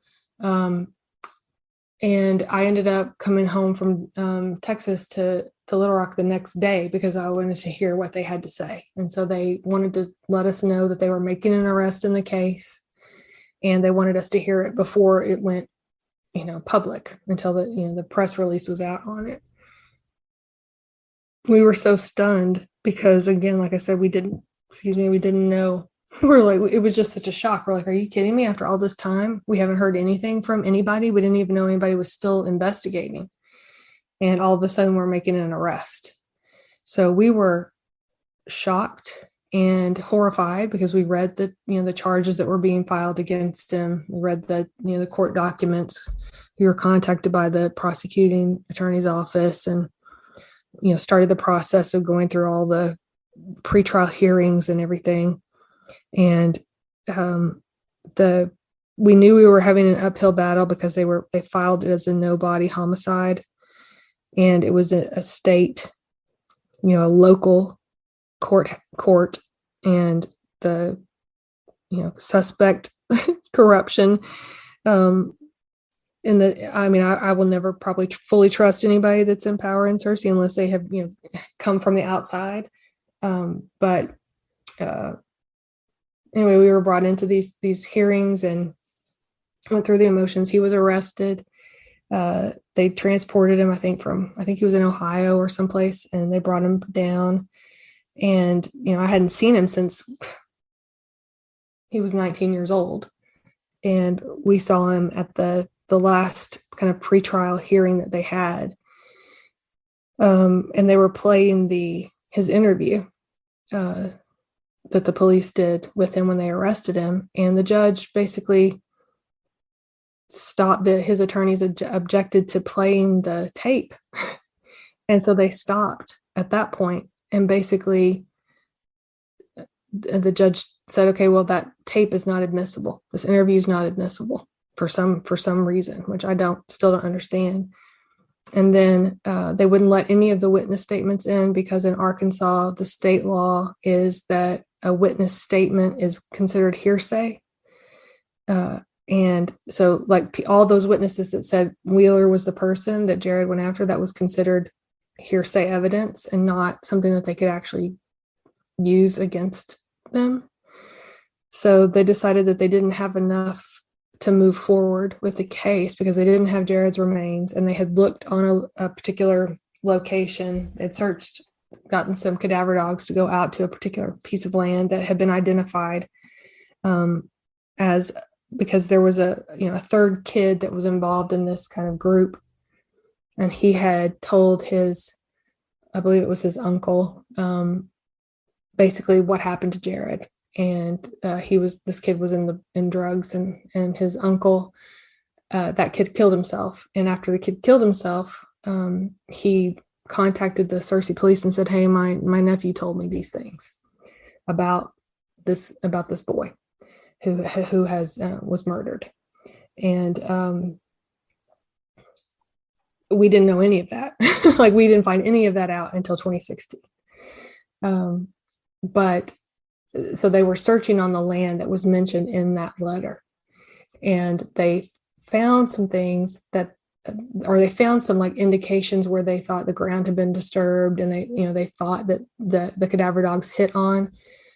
And I ended up coming home from Texas to Little Rock the next day because I wanted to hear what they had to say. And so they wanted to let us know that they were making an arrest in the case, and they wanted us to hear it before it went, public, until the press release was out on it. We were so stunned because, again, like I said, we didn't know. We're like, it was just such a shock. We're like, "Are you kidding me? After all this time, we haven't heard anything from anybody. We didn't even know anybody was still investigating. And all of a sudden we're making an arrest." So we were shocked and horrified because we read the charges that were being filed against him. We read the court documents. We were contacted by the prosecuting attorney's office and, started the process of going through all the pretrial hearings and everything. And we knew we were having an uphill battle because they filed it as a no body homicide, and it was a state, a local court, and the suspect corruption. I will never probably fully trust anybody that's in power in Searcy unless they have come from the outside. But anyway, we were brought into these hearings and went through the emotions. He was arrested. They transported him, I think he was in Ohio or someplace, and they brought him down. And, I hadn't seen him since he was 19 years old. And we saw him at the last kind of pretrial hearing that they had. And they were playing his interview that the police did with him when they arrested him. And the judge basically stopped his attorneys objected to playing the tape. And so they stopped at that point. And basically the judge said, "Okay, well, that tape is not admissible. This interview is not admissible for some reason," which I still don't understand. And then they wouldn't let any of the witness statements in because in Arkansas, the state law is that a witness statement is considered hearsay. And so like all those witnesses that said Wheeler was the person that Jarrod went after, that was considered hearsay evidence and not something that they could actually use against them. So they decided that they didn't have enough to move forward with the case because they didn't have Jarrod's remains, and they had looked on a particular location. They'd searched, gotten some cadaver dogs to go out to a particular piece of land that had been identified as, because there was a third kid that was involved in this kind of group, and he had told I believe it was his uncle, basically what happened to Jarrod. And this kid was in drugs, and his uncle, that kid killed himself. And after the kid killed himself, he contacted the Searcy police and said, "Hey, my nephew told me these things about this boy who was murdered." And we didn't know any of that. Like, we didn't find any of that out until 2016. But so they were searching on the land that was mentioned in that letter, and they found some things they found some like indications where they thought the ground had been disturbed, and they thought that the cadaver dogs hit on,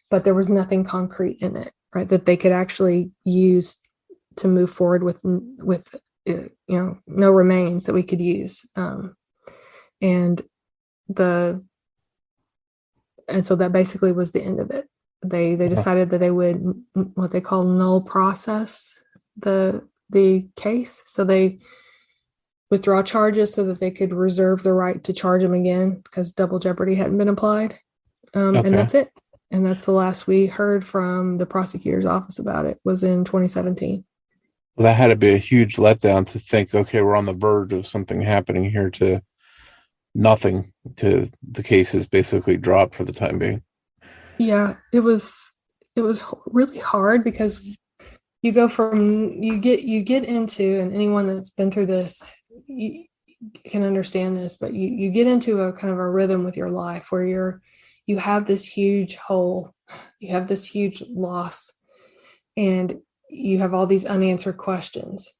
but there was nothing concrete in it, right, that they could actually use to move forward with no remains that we could use. And so that basically was the end of it. They decided that they would what they call null process the case. So they withdraw charges so that they could reserve the right to charge him again because double jeopardy hadn't been applied. And that's it. And that's the last we heard from the prosecutor's office about it, was in 2017. Well, that had to be a huge letdown to think, okay, we're on the verge of something happening here, to nothing, to the case is basically dropped for the time being. Yeah, it was really hard because you go from, you get into, and anyone that's been through this, you can understand this, but you get into a kind of a rhythm with your life where you have this huge hole, you have this huge loss, and you have all these unanswered questions,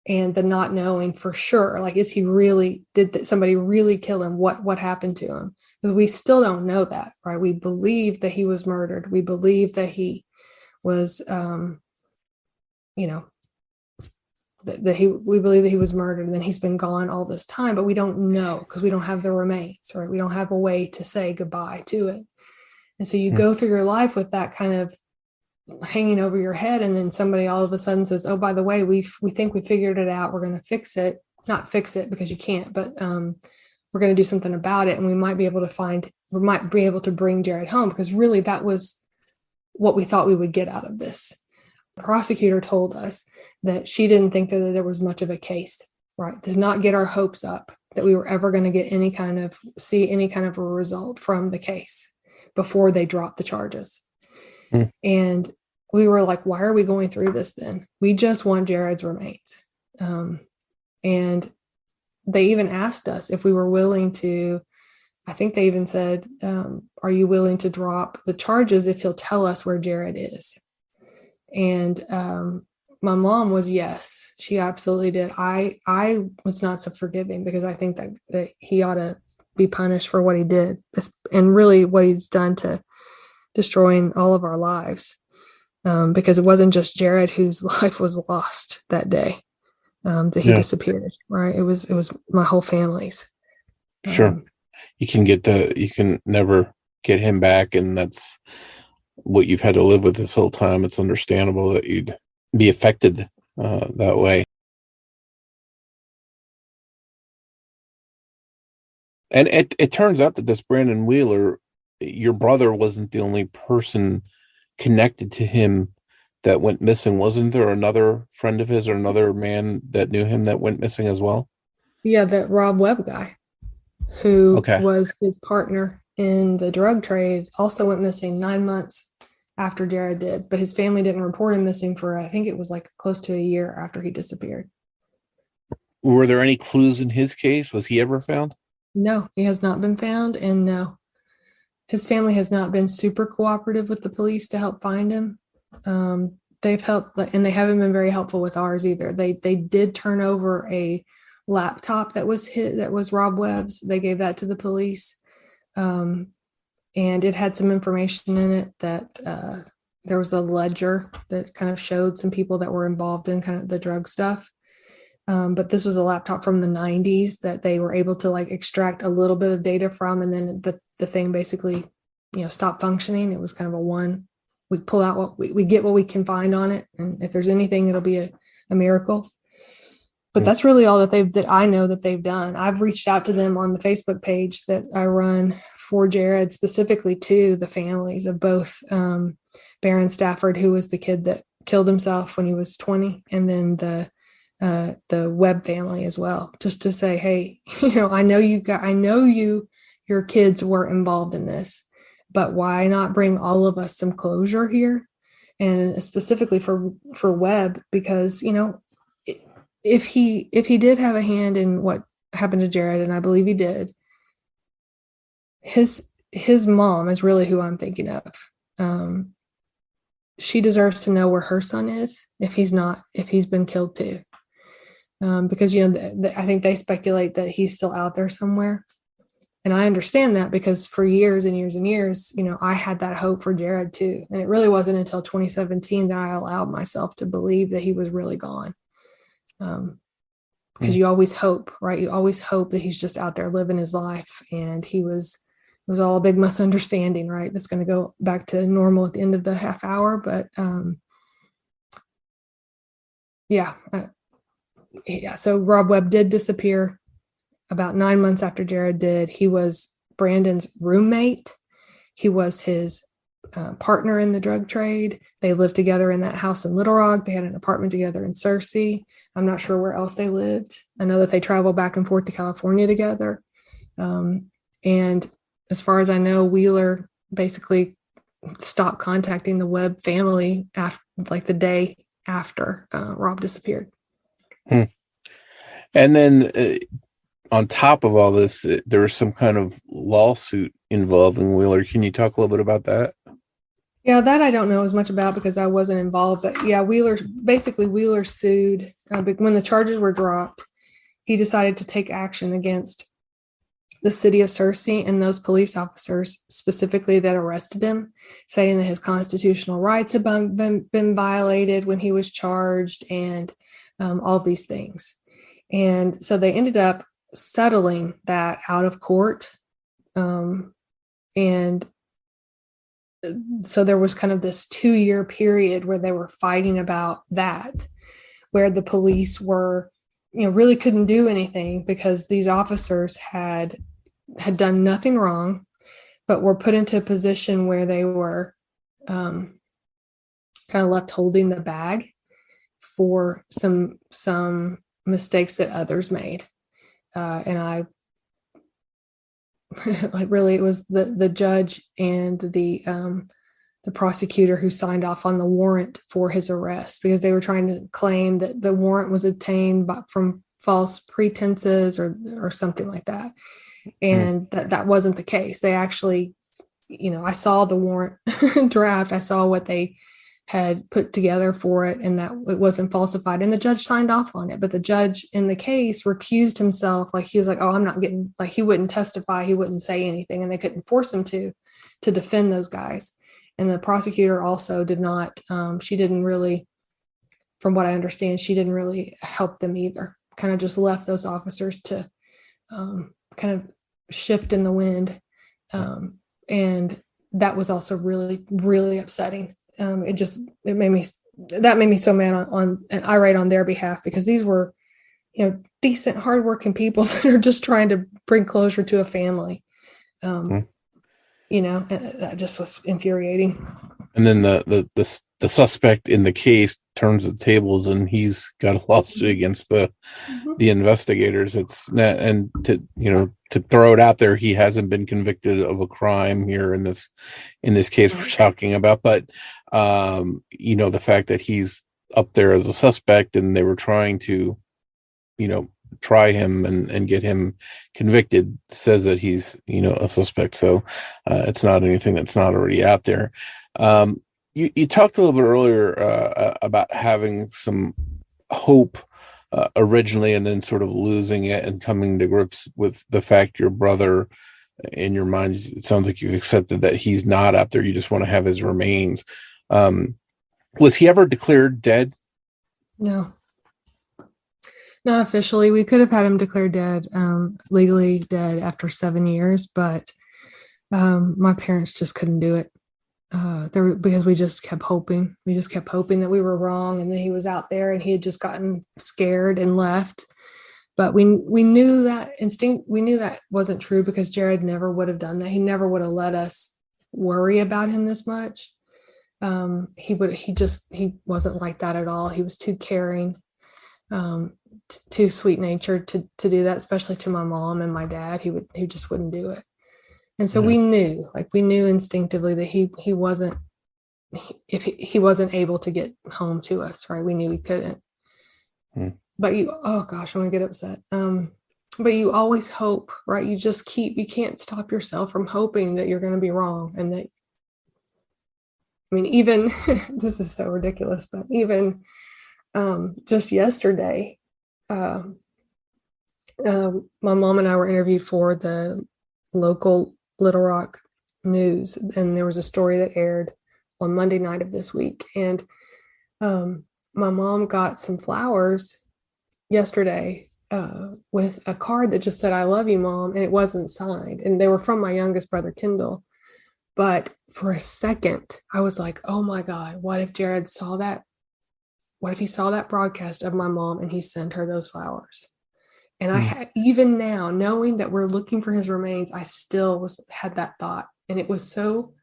and the not knowing for sure, like, is he really, did somebody really kill him? What happened to him? Because we still don't know that, right? We believe that he was murdered. We believe that he was, we believe that he was murdered, and then he's been gone all this time, but we don't know because we don't have the remains, right? We don't have a way to say goodbye to it. And so you go through your life with that kind of hanging over your head, and then somebody all of a sudden says, "Oh, by the way, we think we figured it out. We're going to fix it." Not fix it because you can't, but we're going to do something about it, and we might be able to bring Jarrod home, because really that was what we thought we would get out of this. The prosecutor told us that she didn't think that there was much of a case, right? To not get our hopes up that we were ever going to get any kind of a result from the case before they dropped the charges. And we were like, why are we going through this then? We just want Jarrod's remains. And they even asked us if we were willing to, I think they even said, are you willing to drop the charges if he'll tell us where Jarrod is? And my mom was yes, she absolutely did. I was not so forgiving, because I think that he ought to be punished for what he did, and really what he's done to destroying all of our lives, because it wasn't just Jarrod whose life was lost that day, that he disappeared, right? It was my whole family's. Sure. You can never get him back, and that's what you've had to live with this whole time. It's understandable that you'd be affected that way. And it turns out that this Brandon Wheeler, your brother, wasn't the only person connected to him that went missing. Wasn't there another friend of his or another man that knew him that went missing as well? Yeah, that Rob Webb guy, who was his partner in the drug trade, also went missing 9 months after Jarrod did, but his family didn't report him missing for, I think it was like close to a year after he disappeared. Were there any clues in his case? Was he ever found? No, he has not been found, and no, his family has not been super cooperative with the police to help find him. they've helped, and they haven't been very helpful with ours either. They did turn over a laptop that was Rob Webb's. They gave that to the police, and it had some information in it that there was a ledger that kind of showed some people that were involved in kind of the drug stuff. But this was a laptop from the 90s that they were able to like extract a little bit of data from, and then the thing basically, stopped functioning. It was kind of we pull out what we get what we can find on it, and if there's anything, it'll be a miracle. But that's really all that I know that they've done. I've reached out to them on the Facebook page that I run for Jarrod, specifically to the families of both Baron Stafford, who was the kid that killed himself when he was 20, and then the Webb family as well, just to say, hey, I know your kids were involved in this, but why not bring all of us some closure here? And specifically for Webb, because if he did have a hand in what happened to Jarrod, and I believe he did, his mom is really who I'm thinking of. She deserves to know where her son is if he's been killed too. Because I think they speculate that he's still out there somewhere, and I understand that because for years and years and years, I had that hope for Jarrod too, and it really wasn't until 2017 that I allowed myself to believe that he was really gone. Because you always hope, right? You always hope that he's just out there living his life, and it was all a big misunderstanding, right? That's going to go back to normal at the end of the half hour, but so Rob Webb did disappear about 9 months after Jarrod did. He was Brandon's roommate. He was his partner in the drug trade. They lived together in that house in Little Rock. They had an apartment together in Searcy. I'm not sure where else they lived. I know that they traveled back and forth to California together. And as far as I know, Wheeler basically stopped contacting the Webb family after, like, the day after Rob disappeared. And then on top of all this, there was some kind of lawsuit involving Wheeler. Can you talk a little bit about that? Yeah, that I don't know as much about because I wasn't involved. But yeah, Wheeler sued. But when the charges were dropped, he decided to take action against the city of Searcy and those police officers specifically that arrested him, saying that his constitutional rights had been violated when he was charged, and all these things. And so they ended up settling that out of court. And so there was kind of this 2-year period where they were fighting about that, where the police were, really couldn't do anything because these officers had done nothing wrong, but were put into a position where they were kind of left holding the bag for some mistakes that others made. And I it was the judge and the prosecutor who signed off on the warrant for his arrest, because they were trying to claim that the warrant was obtained from false pretenses or something like that. And that wasn't the case. They actually, I saw the warrant draft. I saw what they had put together for it, and that it wasn't falsified, and the judge signed off on it. But the judge in the case recused himself. Like, he was like, oh, I'm not getting, like, he wouldn't testify, he wouldn't say anything, and they couldn't force him to defend those guys. And the prosecutor also did not, she didn't really, from what I understand, she didn't really help them either. Kind of just left those officers to kind of shift in the wind. And that was also really, really upsetting. It made me so mad on and irate on their behalf, because these were, decent, hardworking people that are just trying to bring closure to a family. And that just was infuriating. And then the suspect in the case turns the tables, and he's got a lawsuit against the investigators. It's not, and to throw it out there, he hasn't been convicted of a crime here in this case we're talking about, but the fact that he's up there as a suspect, and they were trying to try him and get him convicted, says that he's a suspect. So it's not anything that's not already out there. You talked a little bit earlier about having some hope originally, and then sort of losing it and coming to grips with the fact your brother, in your mind, it sounds like you've accepted that he's not out there. You just want to have his remains. Was he ever declared dead? No, not officially. We could have had him declared dead, legally dead after 7 years, but my parents just couldn't do it. Because we just kept hoping. We just kept hoping that we were wrong and that he was out there and he had just gotten scared and left. But we knew that instinct. We knew that wasn't true because Jarrod never would have done that. He never would have let us worry about him this much. He wasn't like that at all. He was too caring, too sweet natured to do that, especially to my mom and my dad. He just wouldn't do it. And so we knew instinctively that he wasn't able to get home to us, right? We knew he couldn't. But oh gosh, I'm gonna get upset. But you always hope, right? You can't stop yourself from hoping that you're going to be wrong. And that, I mean, even this is so ridiculous, but even just yesterday, my mom and I were interviewed for the local Little Rock news, and there was a story that aired on Monday night of this week, and my mom got some flowers yesterday with a card that just said, "I love you, Mom," and it wasn't signed, and they were from my youngest brother Kendall. But for a second I was like, oh my God, what if Jarrod saw that? What if he saw that broadcast of my mom and he sent her those flowers? And I had, even now, knowing that we're looking for his remains, I still had that thought. And it was so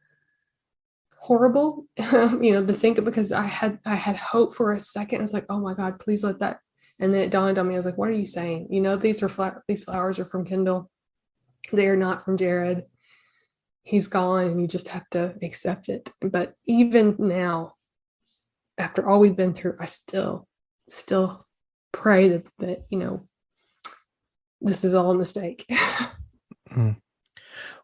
horrible, to think of, because I had hope for a second. I was like, oh my God, please let that. And then it dawned on me. I was like, what are you saying? These flowers are from Kendall. They are not from Jarrod. He's gone, and you just have to accept it. But even now, after all we've been through, I still pray that this is all a mistake.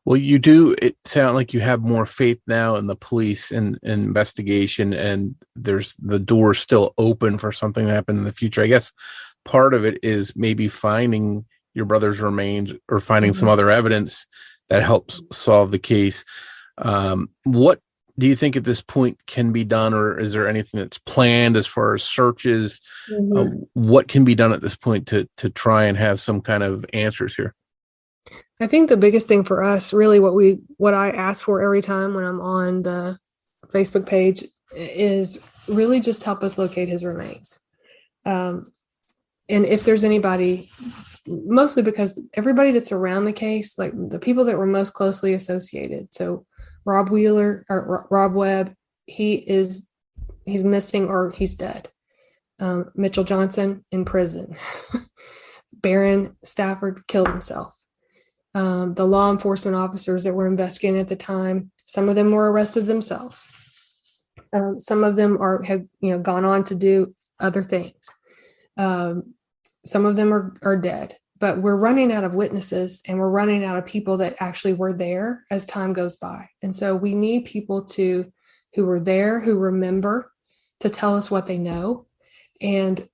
Well, you do. It sounds like you have more faith now in the police and investigation, and there's the door still open for something to happen in the future. I guess part of it is maybe finding your brother's remains or finding some other evidence that helps solve the case. What do you think at this point can be done, or is there anything that's planned as far as searches? What can be done at this point to try and have some kind of answers here? I think the biggest thing for us, really, what I ask for every time when I'm on the Facebook page, is really just help us locate his remains. And if there's anybody, mostly because everybody that's around the case, like the people that were most closely associated. So Rob Webb, he's missing or he's dead. Mitchell Johnson in prison. Barron Stafford killed himself. The law enforcement officers that were investigating at the time, some of them were arrested themselves. Some of them have gone on to do other things. Some of them are dead, but we're running out of witnesses, and we're running out of people that actually were there as time goes by. And so we need people who were there, who remember, to tell us what they know. And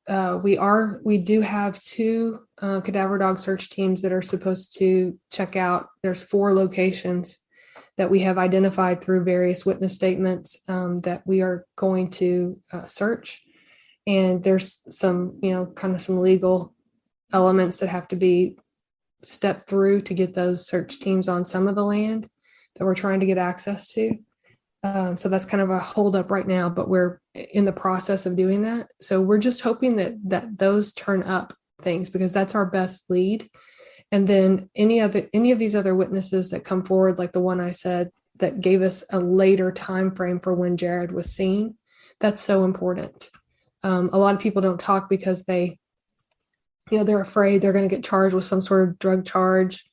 we do have 2 cadaver dog search teams that are supposed to check out. There's 4 locations that we have identified through various witness statements that we are going to search. And there's some, kind of some legal elements that have to be stepped through to get those search teams on some of the land that we're trying to get access to. So that's kind of a holdup right now, but we're in the process of doing that. So we're just hoping that those turn up things, because that's our best lead. And then any of these other witnesses that come forward, like the one I said that gave us a later time frame for when Jarrod was seen, that's so important. A lot of people don't talk because they're afraid they're going to get charged with some sort of drug charge.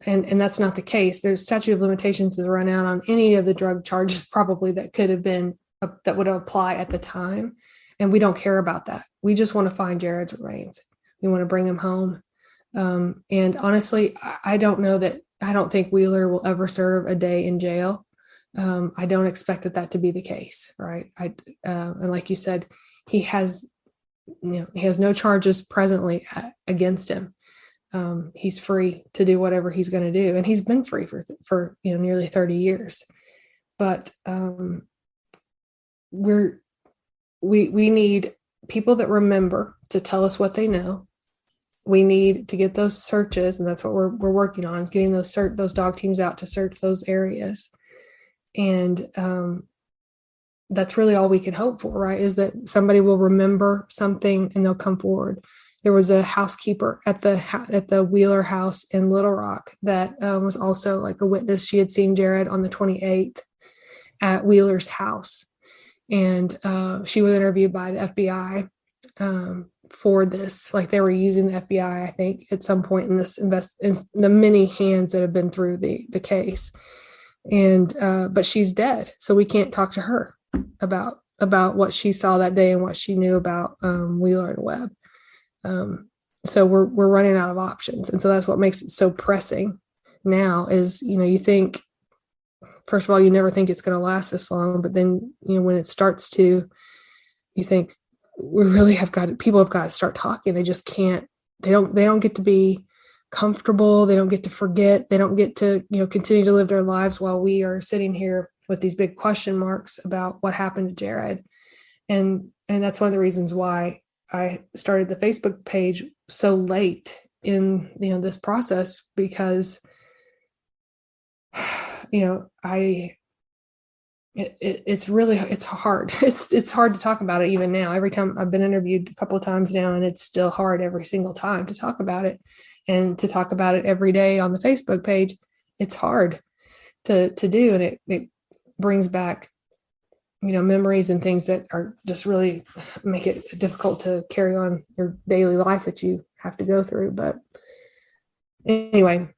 And that's not the case. There's statute of limitations is run out on any of the drug charges probably that could have been, that would apply at the time. And we don't care about that. We just want to find Jarrod's remains. We want to bring him home. And honestly, I don't think Wheeler will ever serve a day in jail. I don't expect that to be the case, right? And like you said, he has no charges presently against him. He's free to do whatever he's going to do, and he's been free for nearly 30 years. But we need people that remember to tell us what they know. We need to get those searches, and that's what we're working on, is getting those dog teams out to search those areas. And that's really all we can hope for, right? Is that somebody will remember something and they'll come forward. There was a housekeeper at the Wheeler house in Little Rock that was also like a witness. She had seen Jarrod on the 28th at Wheeler's house, and she was interviewed by the FBI for this. Like, they were using the FBI, I think, at some point in this in the many hands that have been through the case. And but she's dead, so we can't talk to her about what she saw that day and what she knew about Wheeler and Webb. So we're running out of options, and so that's what makes it so pressing now. Is, you think, first of all, you never think it's going to last this long, but then when it starts to, you think people have got to start talking. They just can't. They don't get to be comfortable. They don't get to forget. They don't get to continue to live their lives while we are sitting here with these big question marks about what happened to Jarrod. And that's one of the reasons why I started the Facebook page so late in this process, because it's hard. It's hard to talk about it even now. Every time I've been interviewed a couple of times now, and it's still hard every single time to talk about it, and to talk about it every day on the Facebook page. It's hard to do, and it brings back memories and things that are just really make it difficult to carry on your daily life that you have to go through. But anyway,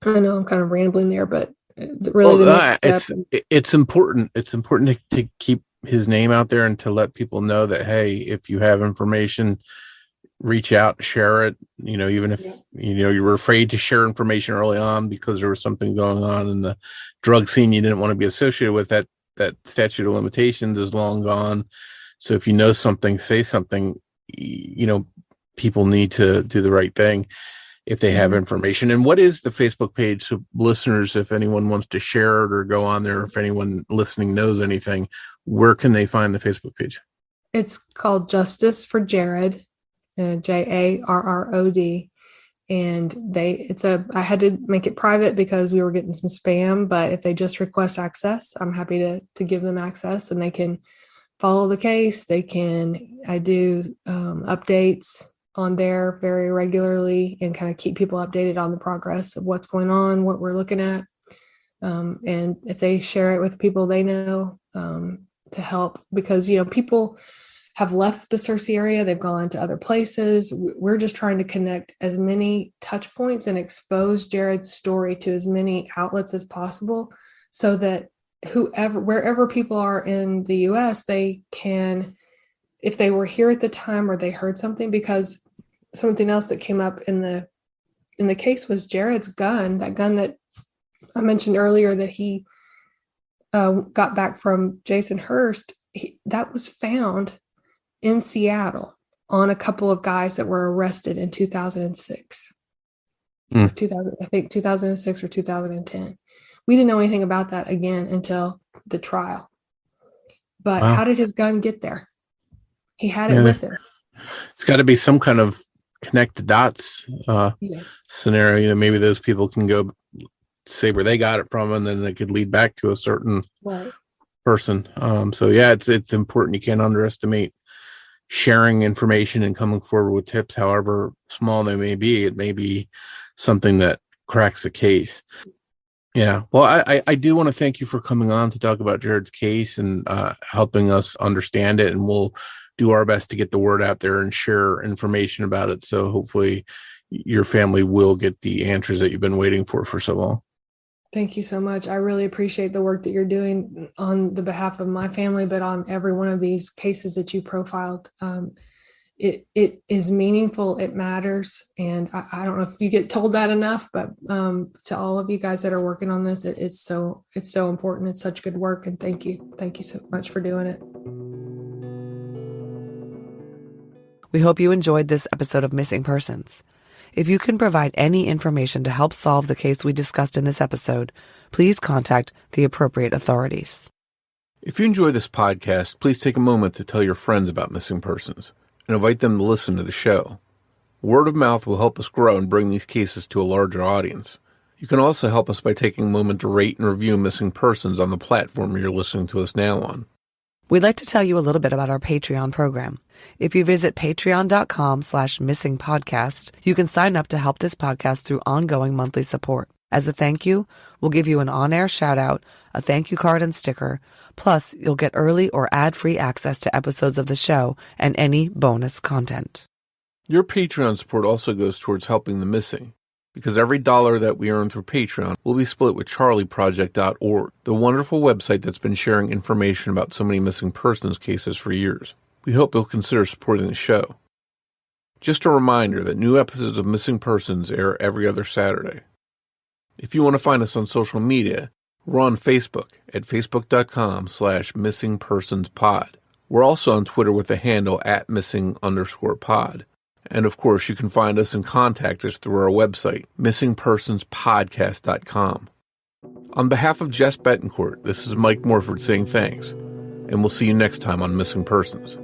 I know I'm kind of rambling there, but really the next step. It's important. It's important to keep his name out there and to let people know that, hey, if you have information, reach out, share it. Even if you were afraid to share information early on because there was something going on in the drug scene you didn't want to be associated with, that statute of limitations is long gone. So if you know something, say something. People need to do the right thing if they have information. And what is the Facebook page? So listeners, if anyone wants to share it or go on there, if anyone listening knows anything, where can they find the Facebook page? It's called Justice for Jarrod, Jarrod. And I had to make it private because we were getting some spam, but if they just request access, I'm happy to give them access, and they can follow the case. I do updates on there very regularly and kind of keep people updated on the progress of what's going on, what we're looking at. And if they share it with people they know to help, because, people have left the Searcy area. They've gone to other places. We're just trying to connect as many touch points and expose Jarrod's story to as many outlets as possible, so that wherever people are in the US, they can, if they were here at the time or they heard something, because something else that came up in the case was Jarrod's gun, that gun that I mentioned earlier that he got back from Jason Hurst. That was found in Seattle on a couple of guys that were arrested in 2006. 2006 or 2010. We didn't know anything about that again until the trial. But How did his gun get there? He had it with him. It's got to be some kind of connect the dots scenario. Maybe those people can go say where they got it from, and then they could lead back to a certain person. It's important. You can't underestimate sharing information and coming forward with tips, however small they may be. It may be something that cracks the case. Yeah. Well, I do want to thank you for coming on to talk about Jarrod's case and helping us understand it. And we'll do our best to get the word out there and share information about it. So hopefully your family will get the answers that you've been waiting for so long. Thank you so much. I really appreciate the work that you're doing on the behalf of my family, but on every one of these cases that you profiled. it is meaningful. It matters. And I don't know if you get told that enough, but to all of you guys that are working on this, it's so important. It's such good work. And thank you so much for doing it. We hope you enjoyed this episode of Missing Persons. If you can provide any information to help solve the case we discussed in this episode, please contact the appropriate authorities. If you enjoy this podcast, please take a moment to tell your friends about missing persons and invite them to listen to the show. Word of mouth will help us grow and bring these cases to a larger audience. You can also help us by taking a moment to rate and review missing persons on the platform you're listening to us now on. We'd like to tell you a little bit about our Patreon program. If you visit patreon.com/missingpodcast, you can sign up to help this podcast through ongoing monthly support. As a thank you, we'll give you an on-air shout-out, a thank you card and sticker, plus you'll get early or ad-free access to episodes of the show and any bonus content. Your Patreon support also goes towards helping the missing, because every dollar that we earn through Patreon will be split with charlieproject.org, the wonderful website that's been sharing information about so many missing persons cases for years. We hope you'll consider supporting the show. Just a reminder that new episodes of Missing Persons air every other Saturday. If you want to find us on social media, we're on Facebook at facebook.com/missingpersonspod. We're also on Twitter with the handle @missing_pod. And of course, you can find us and contact us through our website, missingpersonspodcast.com. On behalf of Jess Betancourt, this is Mike Morford saying thanks, and we'll see you next time on Missing Persons.